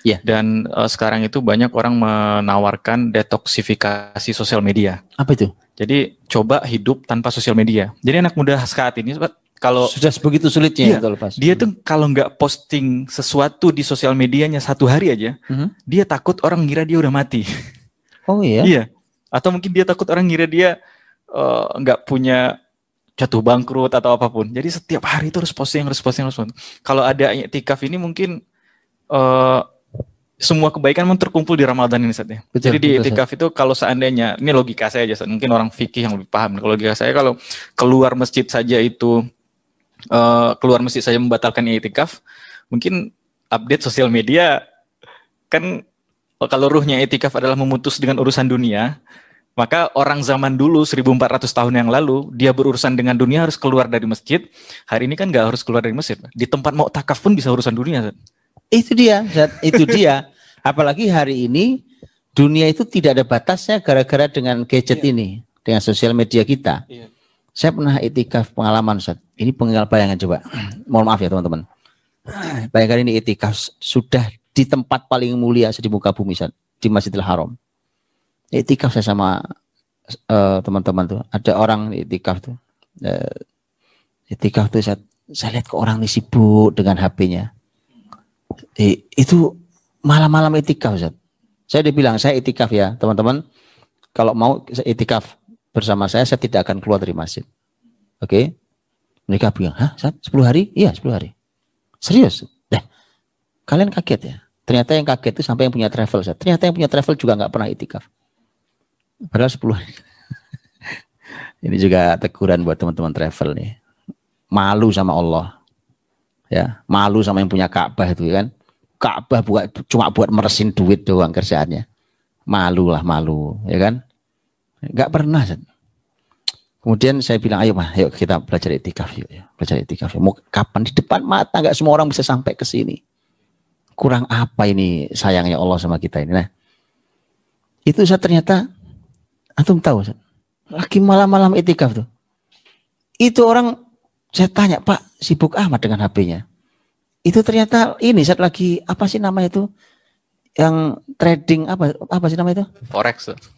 Ya. Dan sekarang itu banyak orang menawarkan detoksifikasi sosial media. Apa itu? Jadi coba hidup tanpa sosial media. Jadi anak muda saat ini kalau sudah begitu sulitnya iya, dia tuh kalau nggak posting sesuatu di sosial medianya 1 hari aja, dia takut orang ngira dia udah mati. Oh iya? Iya. Atau mungkin dia takut orang ngira dia nggak punya jatuh bangkrut atau apapun. Jadi setiap hari itu harus posting. Kalau ada i'tikaf ini mungkin semua kebaikan terkumpul di Ramadan ini saatnya. Jadi di i'tikaf itu kalau seandainya, ini logika saya aja, mungkin orang fikih yang lebih paham. Kalau logika saya, kalau keluar masjid saja membatalkan i'tikaf, mungkin update sosial media kan, kalau ruhnya i'tikaf adalah memutus dengan urusan dunia, maka orang zaman dulu 1400 tahun yang lalu dia berurusan dengan dunia harus keluar dari masjid. Hari ini kan nggak harus keluar dari masjid. Di tempat mau takaf pun bisa urusan dunia. Itu dia, itu dia. Apalagi hari ini dunia itu tidak ada batasnya gara-gara dengan gadget ini, dengan sosial media kita. Saya pernah i'tikaf pengalaman, Ustaz. Ini bayangan coba. Mohon maaf ya teman-teman. Bayangkan ini i'tikaf sudah di tempat paling mulia di muka bumi, Ustaz, di Masjidil Haram. I'tikaf saya sama teman-teman tuh. Ada orang i'tikaf tuh. I'tikaf tuh saya lihat ke orang ini sibuk dengan HP-nya. Itu malam-malam i'tikaf, Ustaz. Saya dibilang saya i'tikaf ya, teman-teman. Kalau mau i'tikaf bersama saya tidak akan keluar dari masjid. Oke. Mereka bilang, "Hah, Ustaz, 10 hari?" Iya, 10 hari. Serius? Kalian kaget ya? Ternyata yang kaget itu sampai yang punya travel, Ustaz. Ternyata yang punya travel juga nggak pernah i'tikaf. Padahal 10 hari. Ini juga teguran buat teman-teman travel nih. Malu sama Allah. Ya, malu sama yang punya Ka'bah itu kan. Ka'bah cuma buat meresin duit doang kerjaannya. Malu, ya kan? Enggak pernah. Kemudian saya bilang, ayo kita belajar i'tikaf yuk. Belajar i'tikaf. Mau kapan? Di depan mata, enggak semua orang bisa sampai ke sini. Kurang apa ini sayangnya Allah sama kita ini. Nah, itu saya ternyata, antum tahu, lagi malam-malam i'tikaf tuh. Itu orang, saya tanya, Pak, sibuk amat dengan HP-nya. Itu ternyata ini saat lagi apa sih namanya itu? Yang trading apa sih namanya itu?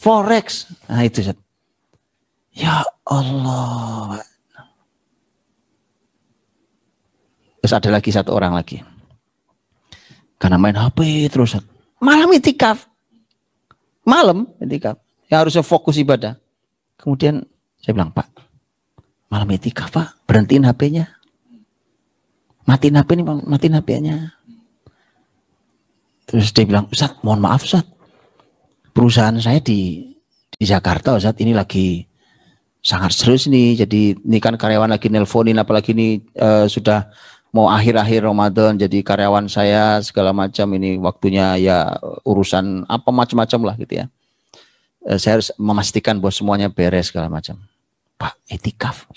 Forex. Nah, itu Zat. Ya Allah. Terus ada lagi satu orang lagi. Karena main HP terus. Zat. Malam i'tikaf. Malam i'tikaf. Yang harusnya fokus ibadah. Kemudian saya bilang, Pak, malam i'tikaf, Pak, berhentiin HP-nya. Matiin HP-nya. Terus dia bilang, Ustaz, mohon maaf Ustaz. Perusahaan saya di Jakarta, Ustaz, ini lagi sangat serius nih. Jadi ini kan karyawan lagi nelponin, apalagi ini sudah mau akhir-akhir Ramadan. Jadi karyawan saya segala macam ini waktunya ya urusan apa macam-macam lah gitu ya. Saya harus memastikan bahwa semuanya beres segala macam. Pak, i'tikaf.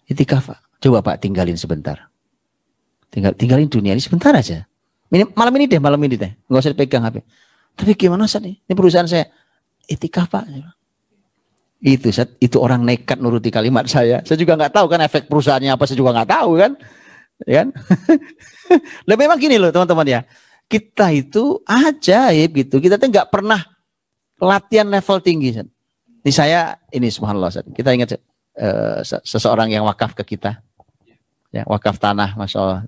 I'tikaf, Pak. Coba Pak tinggalin sebentar. Tinggalin dunia ini sebentar aja. Malam ini deh. Nggak usah dipegang HP. Tapi gimana Ustaz nih? Ini perusahaan saya. I'tikaf Pak. Itu Ustaz, itu orang nekat nuruti kalimat saya. Saya juga nggak tahu kan efek perusahaannya apa, saya juga nggak tahu kan. Ya kan? Lah memang gini loh teman-teman ya. Kita itu ajaib gitu. Kita tuh nggak pernah latihan level tinggi. Ustaz. Ini subhanallah Ustaz. Kita ingat seseorang yang wakaf ke kita. Ya, wakaf tanah, masya Allah.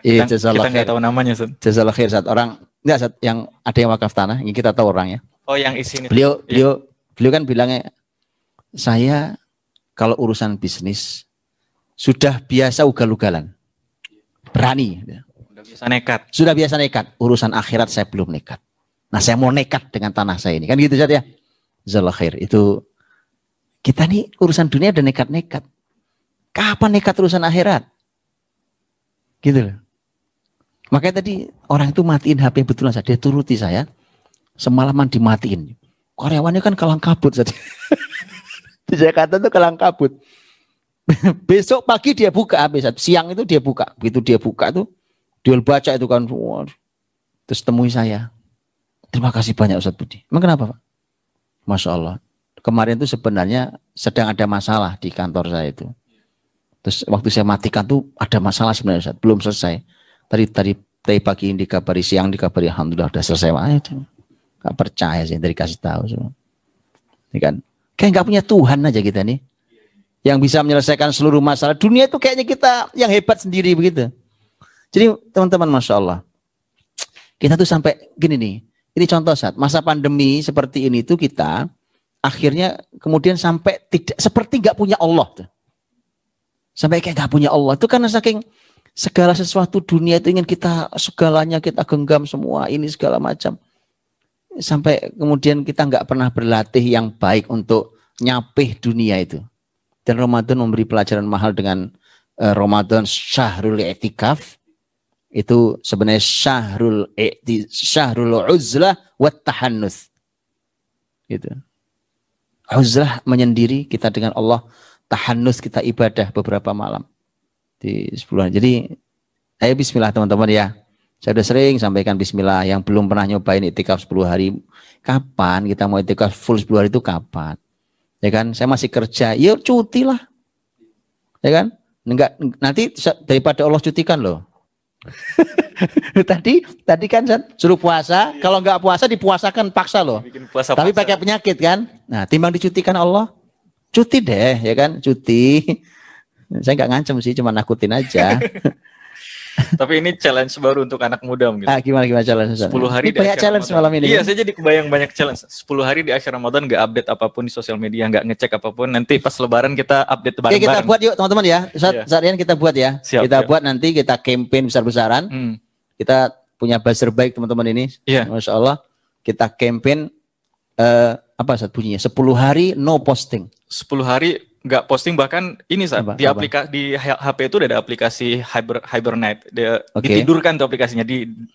Kita nggak tahu namanya, Jazakallah khair, Zat. Orang enggak, Zat, yang ada yang wakaf tanah, yang kita tahu orangnya. Oh, yang isi ini. Beliau kan bilangnya, saya kalau urusan bisnis sudah biasa ugal-ugalan, berani. Sudah biasa nekat. Urusan akhirat saya belum nekat. Nah, saya mau nekat dengan tanah saya ini, kan gitu Zat ya. Jazakallah khair. Itu kita nih urusan dunia udah nekat-nekat. Kapan nekat urusan akhirat? Gitu loh. Makanya tadi orang itu matiin HP betulan saja. Dia turuti saya. Semalaman dimatiin. Karyawannya kan kalang kabut saja. Di Jakarta tuh kalang kabut. Besok pagi dia buka HP. Siang itu dia buka. Begitu dia buka tuh. Dia baca itu kan. Terus temui saya. Terima kasih banyak Ustaz Budi. Emang kenapa Pak? Masya Allah. Kemarin itu sebenarnya sedang ada masalah di kantor saya itu. Terus waktu saya matikan tuh ada masalah sebenarnya Ustaz, belum selesai. Tadi pagi dikabari, siang dikabari, alhamdulillah udah selesai. Gak percaya sih dari kasih tahu. Ini kan kayak nggak punya Tuhan aja kita nih, yang bisa menyelesaikan seluruh masalah dunia itu kayaknya kita yang hebat sendiri begitu. Jadi teman-teman, masya Allah, kita tuh sampai gini nih. Ini contoh saat masa pandemi seperti ini tuh kita akhirnya kemudian sampai tidak seperti nggak punya Allah tuh. Sampai kayak nggak punya Allah itu karena saking segala sesuatu dunia itu ingin kita, segalanya kita genggam semua ini segala macam. Sampai kemudian kita nggak pernah berlatih yang baik untuk nyapih dunia itu. Dan Ramadan memberi pelajaran mahal dengan Ramadan Syahrul I'tikaf. Itu sebenarnya Syahrul Uzlah wa Tahannus. Gitu. Uzlah menyendiri kita dengan Allah, tahannus kita ibadah beberapa malam di 10 hari. Jadi ayo bismillah teman-teman ya. Saya sudah sering sampaikan bismillah. Yang belum pernah nyobain iktikaf 10 hari, kapan kita mau iktikaf full 10 hari itu kapan? Ya kan? Saya masih kerja, yuk cuti lah. Ya kan? Enggak, nanti daripada Allah cutikan loh. tadi kan suruh puasa, kalau nggak puasa dipuasakan paksa loh. Puasa tapi pakai penyakit kan. Nah, timbang dicutikan Allah, cuti deh, ya kan? Cuti. Saya nggak ngancem sih, cuma nakutin aja. Tapi ini challenge baru untuk anak muda mungkin. Gimana challenge? 10 hari ini banyak challenge Ramadan. malam ini. Iya, saya jadi kebayang banyak challenge. 10 hari di akhir Ramadan nggak update apapun di sosial media, nggak ngecek apapun. Nanti pas Lebaran kita update bareng-bareng. Oke, kita buat yuk teman-teman ya. Saat ini kita buat ya. Siap. Buat nanti kita campaign besar-besaran. Kita punya buzzer baik teman-teman ini. Masya Allah. Kita campaign apa saat bunyinya? 10 hari no posting. 10 hari nggak posting, bahkan ini saat di aplikasi di HP itu udah ada aplikasi hibernate, ditidurkan tuh aplikasinya,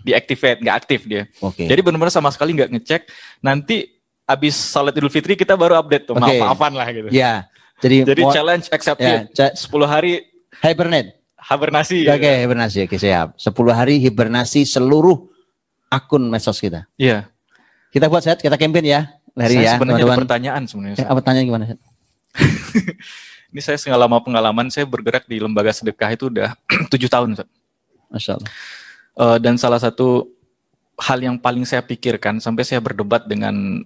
diactivate, nggak aktif dia. Jadi benar-benar sama sekali nggak ngecek. Nanti abis salat Idul Fitri kita baru update tuh, maaf-maafan lah gitu. Ya, jadi challenge accepted. 10 hari hibernasi. Hibernasi. Oke, siap. 10 hari hibernasi seluruh akun medsos kita. Iya. Kita buat kita campaign ya. Hari ya. Sebenarnya ada pertanyaan sebenarnya. Apa tanya gimana? Ini saya pengalaman saya bergerak di lembaga sedekah itu udah 7 tahun. Masya Allah. Dan salah satu hal yang paling saya pikirkan, sampai saya berdebat dengan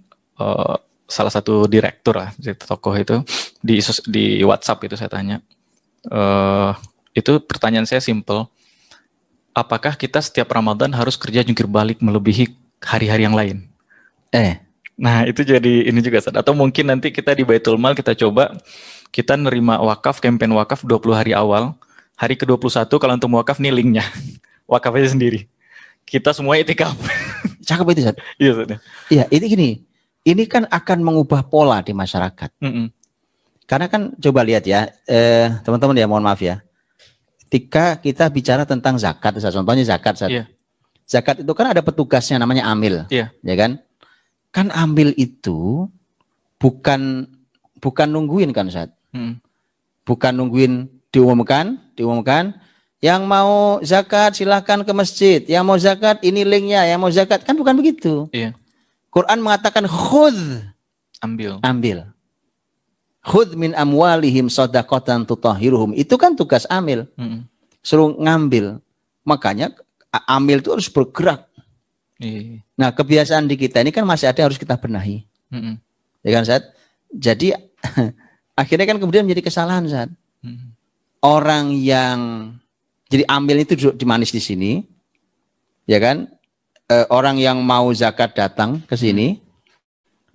salah satu direktur lah, tokoh itu, di WhatsApp itu saya tanya. Itu pertanyaan saya simple. Apakah kita setiap Ramadan harus kerja jungkir balik melebihi hari-hari yang lain? Nah itu jadi ini juga, atau mungkin nanti kita di Baitul Mal kita coba, kita nerima wakaf, campaign wakaf 20 hari awal, hari ke-21 kalau untuk wakaf nih linknya, wakaf aja sendiri. Kita semua itikaf. Cakep itu, Zat. Iya, Zat. Iya, ini kan akan mengubah pola di masyarakat. Karena kan coba lihat ya, teman-teman ya, mohon maaf ya. Ketika kita bicara tentang zakat, contohnya zakat, zakat itu kan ada petugasnya namanya amil, ya kan? Kan ambil itu bukan nungguin kan Ustaz. Bukan nungguin diumumkan, yang mau zakat silahkan ke masjid, yang mau zakat ini linknya, yang mau zakat, kan bukan begitu. Quran mengatakan khudh, ambil. Khudh min amwalihim shadaqatan tutahhiruhum. Itu kan tugas amil. Suruh ngambil. Makanya amil itu harus bergerak. Nah, kebiasaan di kita ini kan masih ada yang harus kita benahi. Ya kan, Zat? Jadi akhirnya kan kemudian menjadi kesalahan, Zat. Orang yang jadi ambil itu duduk di manis di sini. Ya kan? Orang yang mau zakat datang ke sini.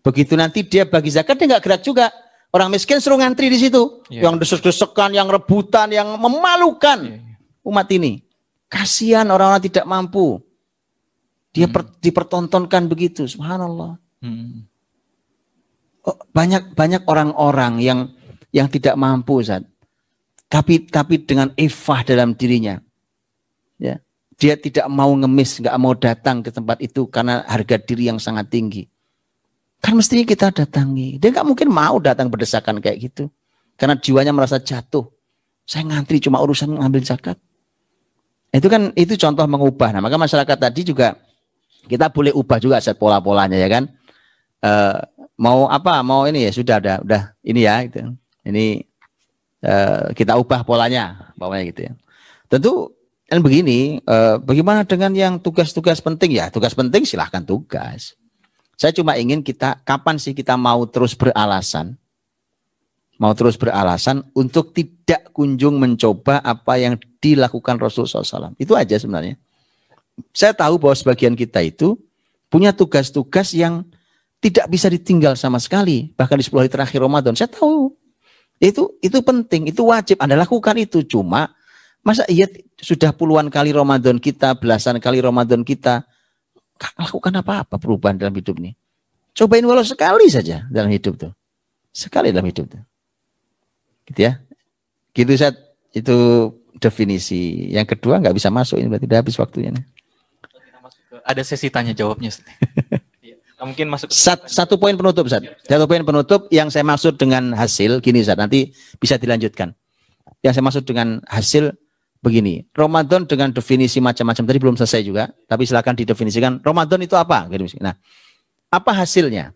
Begitu nanti dia bagi zakat dia nggak gerak juga. Orang miskin suruh ngantri di situ. Yang desek-desekan, yang rebutan, yang memalukan umat ini. Kasihan orang-orang tidak mampu. Dia dipertontonkan begitu, subhanallah. Banyak orang-orang yang tidak mampu, Zat. Tapi dengan ifah dalam dirinya. Ya. Dia tidak mau ngemis, nggak mau datang ke tempat itu karena harga diri yang sangat tinggi. Kan mestinya kita datangi. Dia nggak mungkin mau datang berdesakan kayak gitu. Karena jiwanya merasa jatuh. Saya ngantri cuma urusan mengambil zakat. Itu contoh mengubah. Nah, maka masyarakat tadi juga kita boleh ubah juga set pola-polanya ya kan. Mau ini ya sudah ini ya gitu. Ini kita ubah polanya, umpamanya gitu ya. Tentu kan begini, bagaimana dengan yang tugas-tugas penting ya? Tugas penting silahkan tugas. Saya cuma ingin kita, kapan sih kita mau terus beralasan? Mau terus beralasan untuk tidak kunjung mencoba apa yang dilakukan Rasulullah SAW. Itu aja sebenarnya. Saya tahu bahwa sebagian kita itu punya tugas-tugas yang tidak bisa ditinggal sama sekali. Bahkan di 10 hari terakhir Ramadan. Saya tahu. Itu penting, itu wajib Anda lakukan itu. Cuma, masa iya sudah puluhan kali Ramadan kita, belasan kali Ramadan kita, gak lakukan apa-apa perubahan dalam hidup ini. Cobain walau sekali saja dalam hidup tuh. Sekali dalam hidup tuh. Gitu ya. Gitu Ustaz, itu definisi. Yang kedua nggak bisa masuk, ini berarti udah habis waktunya. Ada sesi tanya jawabnya. Mungkin masuk satu poin penutup Ustaz. Satu poin penutup yang saya maksud dengan hasil gini Ustaz, nanti bisa dilanjutkan. Yang saya maksud dengan hasil begini. Ramadan dengan definisi macam-macam tadi belum selesai juga, tapi silakan didefinisikan Ramadan itu apa? Nah, apa hasilnya?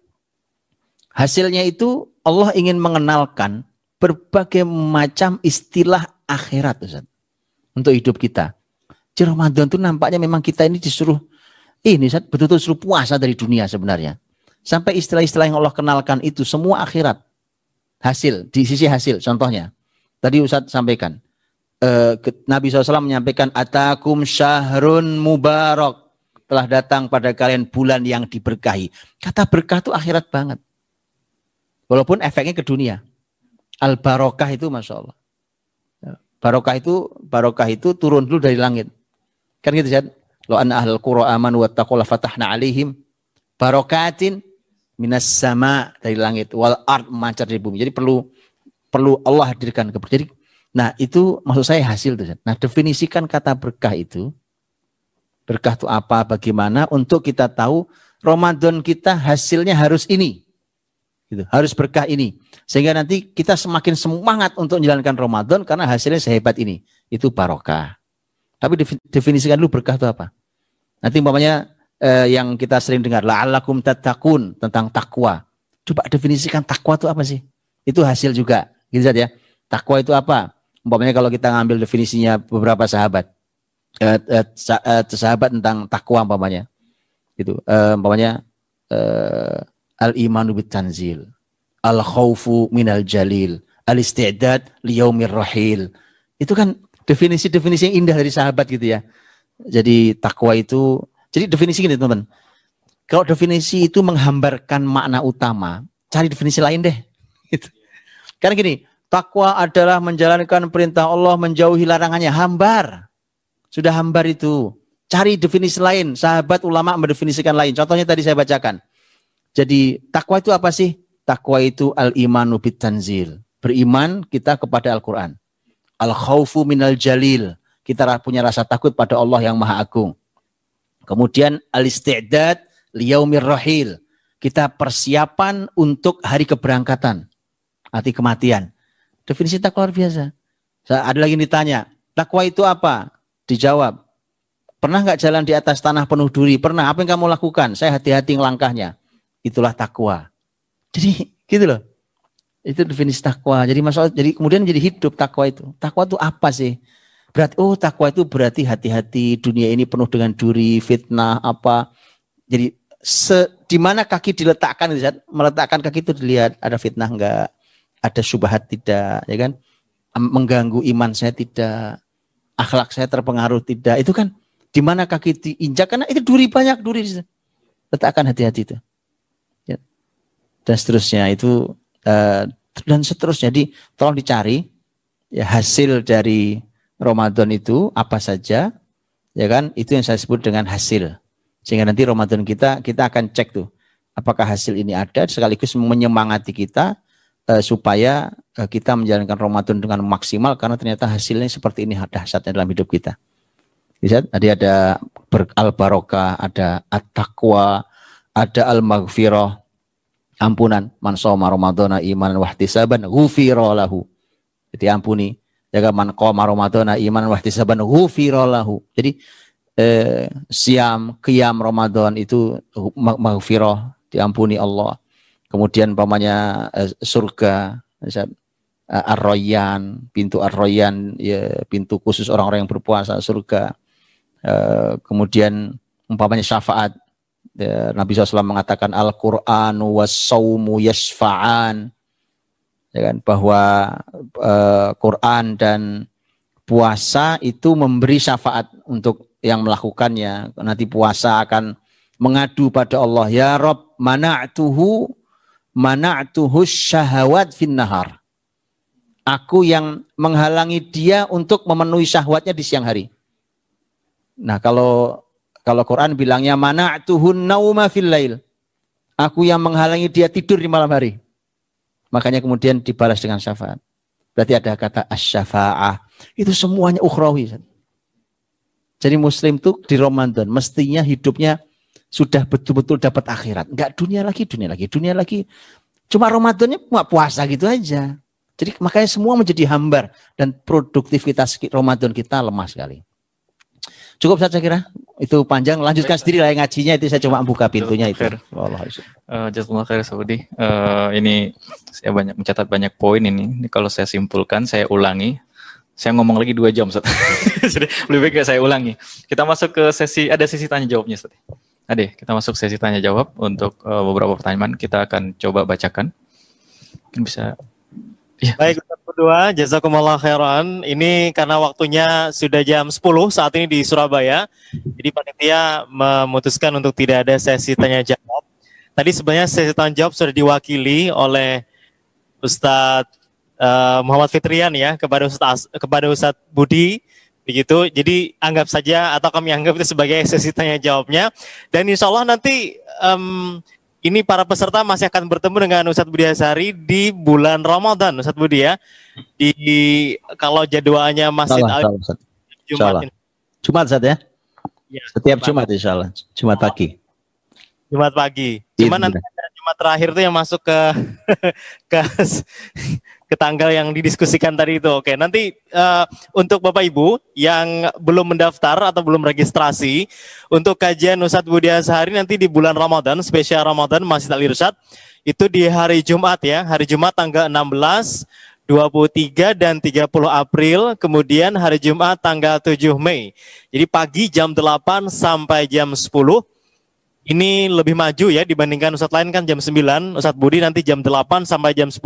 Hasilnya itu Allah ingin mengenalkan berbagai macam istilah akhirat Ustaz, untuk hidup kita. Di Ramadan itu nampaknya memang kita ini disuruh ini Ustaz, betul-betul disuruh puasa dari dunia sebenarnya. Sampai istilah-istilah yang Allah kenalkan itu semua akhirat. Hasil, di sisi hasil contohnya. Tadi Ustaz sampaikan. Nabi SAW menyampaikan atakum syahrun mubarak, telah datang pada kalian bulan yang diberkahi. Kata berkah itu akhirat banget. Walaupun efeknya ke dunia. Al-barokah itu Masya Allah. Barokah itu turun dulu dari langit. Kan gitu Ustaz. Lo anna ahlul qura amanu wattaqula fatahna alaihim barokatin minas sama, dari langit, wal ard, memancar dari bumi. Jadi perlu Allah hadirkan keberkahan. Jadi, nah itu maksud saya hasil tuh. Nah definisikan kata berkah itu. Berkah itu apa, bagaimana untuk kita tahu Ramadan kita hasilnya harus ini. Gitu, harus berkah ini. Sehingga nanti kita semakin semangat untuk menjalankan Ramadan karena hasilnya sehebat ini. Itu barokah. Tapi definisikan dulu berkah itu apa. Nanti umpamanya yang kita sering dengar la'allakum tattaqun, tentang takwa. Coba definisikan takwa itu apa sih? Itu hasil juga. Gitu saja ya. Takwa itu apa? Umpamanya kalau kita ngambil definisinya beberapa sahabat. Sahabat tentang takwa umpamanya. Gitu. Umpamanya al-imanu bitanzil, al-khawfu minal jalil, al-isti'dad liyaumir rahil. Itu kan definisi-definisi yang indah dari sahabat gitu ya. Jadi takwa itu, jadi definisi gini teman-teman. Kalau definisi itu menghambarkan makna utama, cari definisi lain deh. Gitu. Karena gini, takwa adalah menjalankan perintah Allah, menjauhi larangannya. Hambar. Sudah hambar itu. Cari definisi lain. Sahabat ulama mendefinisikan lain. Contohnya tadi saya bacakan. Jadi takwa itu apa sih? Takwa itu al-imanu bitanzil. Beriman kita kepada Al-Quran. Al-khawfu minal jalil. Kita punya rasa takut pada Allah yang Maha Agung. Kemudian al-isti'dad liyaumir rahil. Kita persiapan untuk hari keberangkatan. Arti kematian. Definisi takwa luar biasa. Ada lagi yang ditanya, takwa itu apa? Dijawab, pernah nggak jalan di atas tanah penuh duri? Pernah. Apa yang kamu lakukan? Saya hati-hati ngelangkahnya. Itulah takwa. Jadi gitu loh. Itu definisi takwa. Jadi masalah, jadi kemudian jadi hidup takwa itu. Takwa itu apa sih? Berarti takwa itu berarti hati-hati, dunia ini penuh dengan duri, fitnah, apa. Jadi di mana kaki diletakkan, meletakkan kaki itu dilihat ada fitnah enggak, ada syubhat tidak, ya kan? Mengganggu iman saya tidak, akhlak saya terpengaruh tidak. Itu kan di mana kaki diinjak, karena itu duri, banyak duri. Letakkan hati-hati itu. Dan seterusnya itu dan seterusnya. Jadi tolong dicari ya hasil dari Ramadan itu apa saja, ya kan? Itu yang saya sebut dengan hasil. Sehingga nanti Ramadan kita akan cek tuh apakah hasil ini ada, sekaligus menyemangati kita supaya kita menjalankan Ramadan dengan maksimal, karena ternyata hasilnya seperti ini dahsyatnya dalam hidup kita. Bisa? Tadi ada al-barokah, ada at-taqwa, ada al-maghfirah, ampunan. Man shoma ramadhana imanan wahtisaban ghufira lahu. Jadi ampuni. Jaga man qoma ramadhana imanan wahtisaban ghufira lahu. Jadi qiyam Ramadan itu maghfirah, diampuni Allah. Kemudian pamannya surga, Ar-Rayyan, pintu Ar-Rayyan, ya, pintu khusus orang-orang yang berpuasa surga. Kemudian umpamanya syafaat, ya, Nabi SAW mengatakan Al-Qur'anu was-saumu yashfa'an, ya kan, bahwa Quran dan puasa itu memberi syafaat untuk yang melakukannya. Nanti puasa akan mengadu pada Allah, ya Rabb, mana'tuhu syahawat fin nahar. Aku yang menghalangi dia untuk memenuhi syahwatnya di siang hari. Nah, kalau Quran bilangnya mana'tuhun nauma fil lail. Aku yang menghalangi dia tidur di malam hari. Makanya kemudian dibalas dengan syafaat. Berarti ada kata asy-syafa'ah. Itu semuanya ukhrawi. Jadi muslim tuh di Ramadan mestinya hidupnya sudah betul-betul dapat akhirat. Enggak dunia lagi. Cuma Ramadannya cuma puasa gitu aja. Jadi makanya semua menjadi hambar dan produktivitas Ramadan kita lemah sekali. Cukup saya kira, itu panjang, lanjutkan sendiri lah ngajinya, itu saya cuma buka pintunya itu. Jazakumullah khair Saudi. Ini saya mencatat banyak poin ini. Kalau saya simpulkan, saya ulangi. Saya ngomong lagi 2 jam, Ustaz. Jadi lebih baik saya ulangi. Kita masuk ke ada sesi tanya jawabnya, Ustaz. Kita masuk sesi tanya jawab untuk beberapa pertanyaan kita akan coba bacakan. Mungkin bisa. Ya. Baik, Ustaz Kedua, jazakumullah khairan. Ini karena waktunya sudah jam 10 saat ini di Surabaya. Jadi panitia memutuskan untuk tidak ada sesi tanya jawab. Tadi sebenarnya sesi tanya jawab sudah diwakili oleh Ustadz Muhammad Fitrian ya kepada Ustadz Budi begitu. Jadi anggap saja atau kami anggap itu sebagai sesi tanya jawabnya. Dan insya Allah nanti ini para peserta masih akan bertemu dengan Ustadz Budi Azhari di bulan Ramadan, Ustadz Budi ya. Kalau jadwalnya Masjid Jumat Ustadz ya? Ya. Setiap Jumat insya Allah. Jumat pagi. Jumat pagi. Cuman nanti ada Jumat terakhir itu yang masuk ke tanggal yang didiskusikan tadi itu. Oke, nanti untuk Bapak Ibu yang belum mendaftar atau belum registrasi untuk kajian Ustadz Budi Azhari nanti di bulan Ramadan, spesial Ramadan Masjid Al-Irsyad, itu di hari Jumat ya, hari Jumat tanggal 16, 23 dan 30 April, kemudian hari Jumat tanggal 7 Mei. Jadi pagi jam 8 sampai jam 10. Ini lebih maju ya dibandingkan Ustadz lain kan jam 9, Ustadz Budi nanti jam 8 sampai jam 10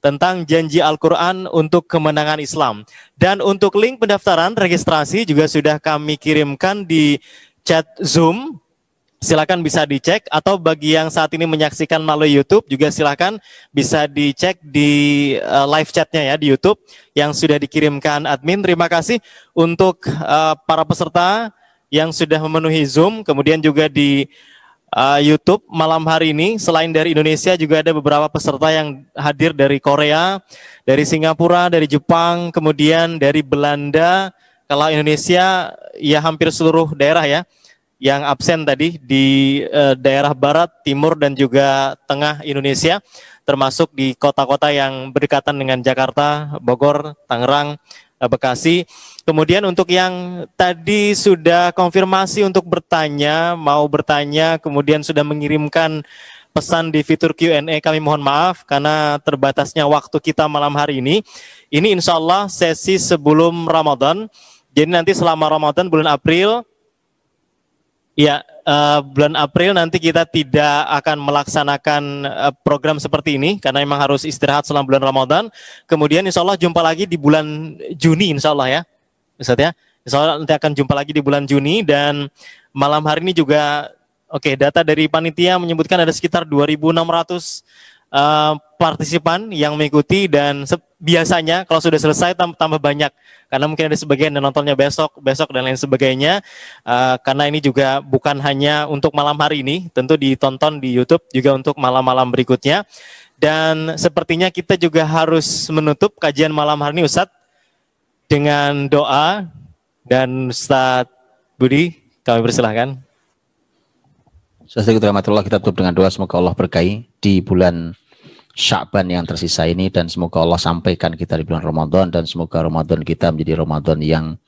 tentang janji Al-Quran untuk kemenangan Islam. Dan untuk link pendaftaran registrasi juga sudah kami kirimkan di chat Zoom. Silakan bisa dicek, atau bagi yang saat ini menyaksikan melalui YouTube juga silakan bisa dicek di live chatnya ya di YouTube yang sudah dikirimkan admin. Terima kasih untuk para peserta yang sudah memenuhi Zoom, kemudian juga di YouTube malam hari ini. Selain dari Indonesia juga ada beberapa peserta yang hadir dari Korea, dari Singapura, dari Jepang, kemudian dari Belanda. Kalau Indonesia ya hampir seluruh daerah ya yang absen tadi di daerah barat, timur dan juga tengah Indonesia, termasuk di kota-kota yang berdekatan dengan Jakarta, Bogor, Tangerang, Bekasi. Kemudian untuk yang tadi sudah konfirmasi untuk bertanya, mau bertanya, kemudian sudah mengirimkan pesan di fitur Q&A, kami mohon maaf karena terbatasnya waktu kita malam hari ini. Ini insya Allah sesi sebelum Ramadan. Jadi nanti selama Ramadan bulan April, ya bulan April nanti kita tidak akan melaksanakan program seperti ini karena memang harus istirahat selama bulan Ramadan. Kemudian insya Allah jumpa lagi di bulan Juni insya Allah ya. Ustaz ya, insya Allah nanti akan jumpa lagi di bulan Juni. Dan malam hari ini juga, data dari panitia menyebutkan ada sekitar 2.600 partisipan yang mengikuti, dan biasanya kalau sudah selesai tambah banyak karena mungkin ada sebagian yang nontonnya besok dan lain sebagainya. Karena ini juga bukan hanya untuk malam hari ini, tentu ditonton di YouTube juga untuk malam-malam berikutnya. Dan sepertinya kita juga harus menutup kajian malam hari ini Ustadz dengan doa, dan Ustadz Budi kami persilahkan. Assalamualaikum warahmatullahi wabarakatuh. Kita tutup dengan doa, semoga Allah berkahi di bulan Sya'ban yang tersisa ini, dan semoga Allah sampaikan kita di bulan Ramadan, dan semoga Ramadan kita menjadi Ramadan yang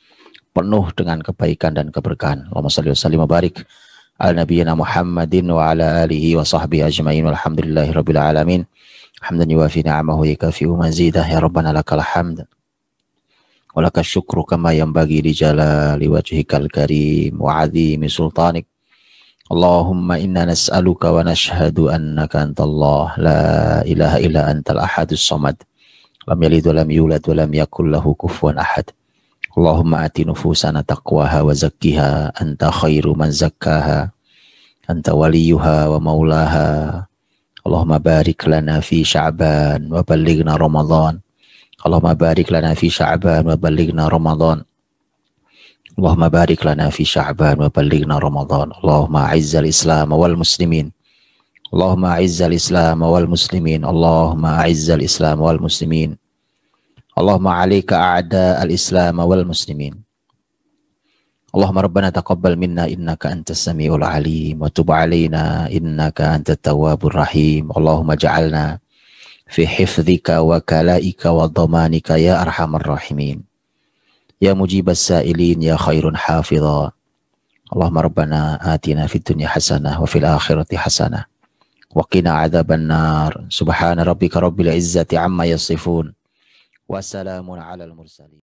penuh dengan kebaikan dan keberkahan. Allahumma shalli wa sallim wa barik ala nabiyyina Muhammadin wa ala alihi wa sahbihi ajma'in walhamdulillahi rabbil alamin. حمدا يوافي نعمه ويكافئ مزيده يا ربنا لك الحمد ولك الشكر كما ينبغي لجلال وجهك الكريم وعظيم سلطانك. اللهم إنا نسألك ونشهد أنك أنت الله لا إله إلا أنت الأحد الصمد لم يلد ولم يولد ولم يكن له كفوا أحد. اللهم آت نفوسنا تقواها وزكها أنت خير من زكاها أنت وليها ومولاها. اللهم بارك لنا في شعبان وبلغنا رمضان. اللهم بارك لنا في شعبان وبلغنا رمضان. اللهم بارك لنا في شعبان وبلغنا رمضان. اللهم أعز الإسلام والمسلمين. اللهم أعز الإسلام والمسلمين. اللهم أعز الإسلام والمسلمين. اللهم عليك أعداء الإسلام والمسلمين. اللهم ربنا تقبل منا إنك أنت السميع العليم وتب علينا إنك أنت التواب الرحيم. اللهم اجعلنا في حفظك وكلائك وضمانك يا أرحم الراحمين يا مجيب السائلين يا خير حافظا. اللهم ربنا آتنا في الدنيا حسنة وفي الآخرة حسنة وقنا عذاب النار. سبحان ربك رب العزة عما يصفون وسلام على المرسلين.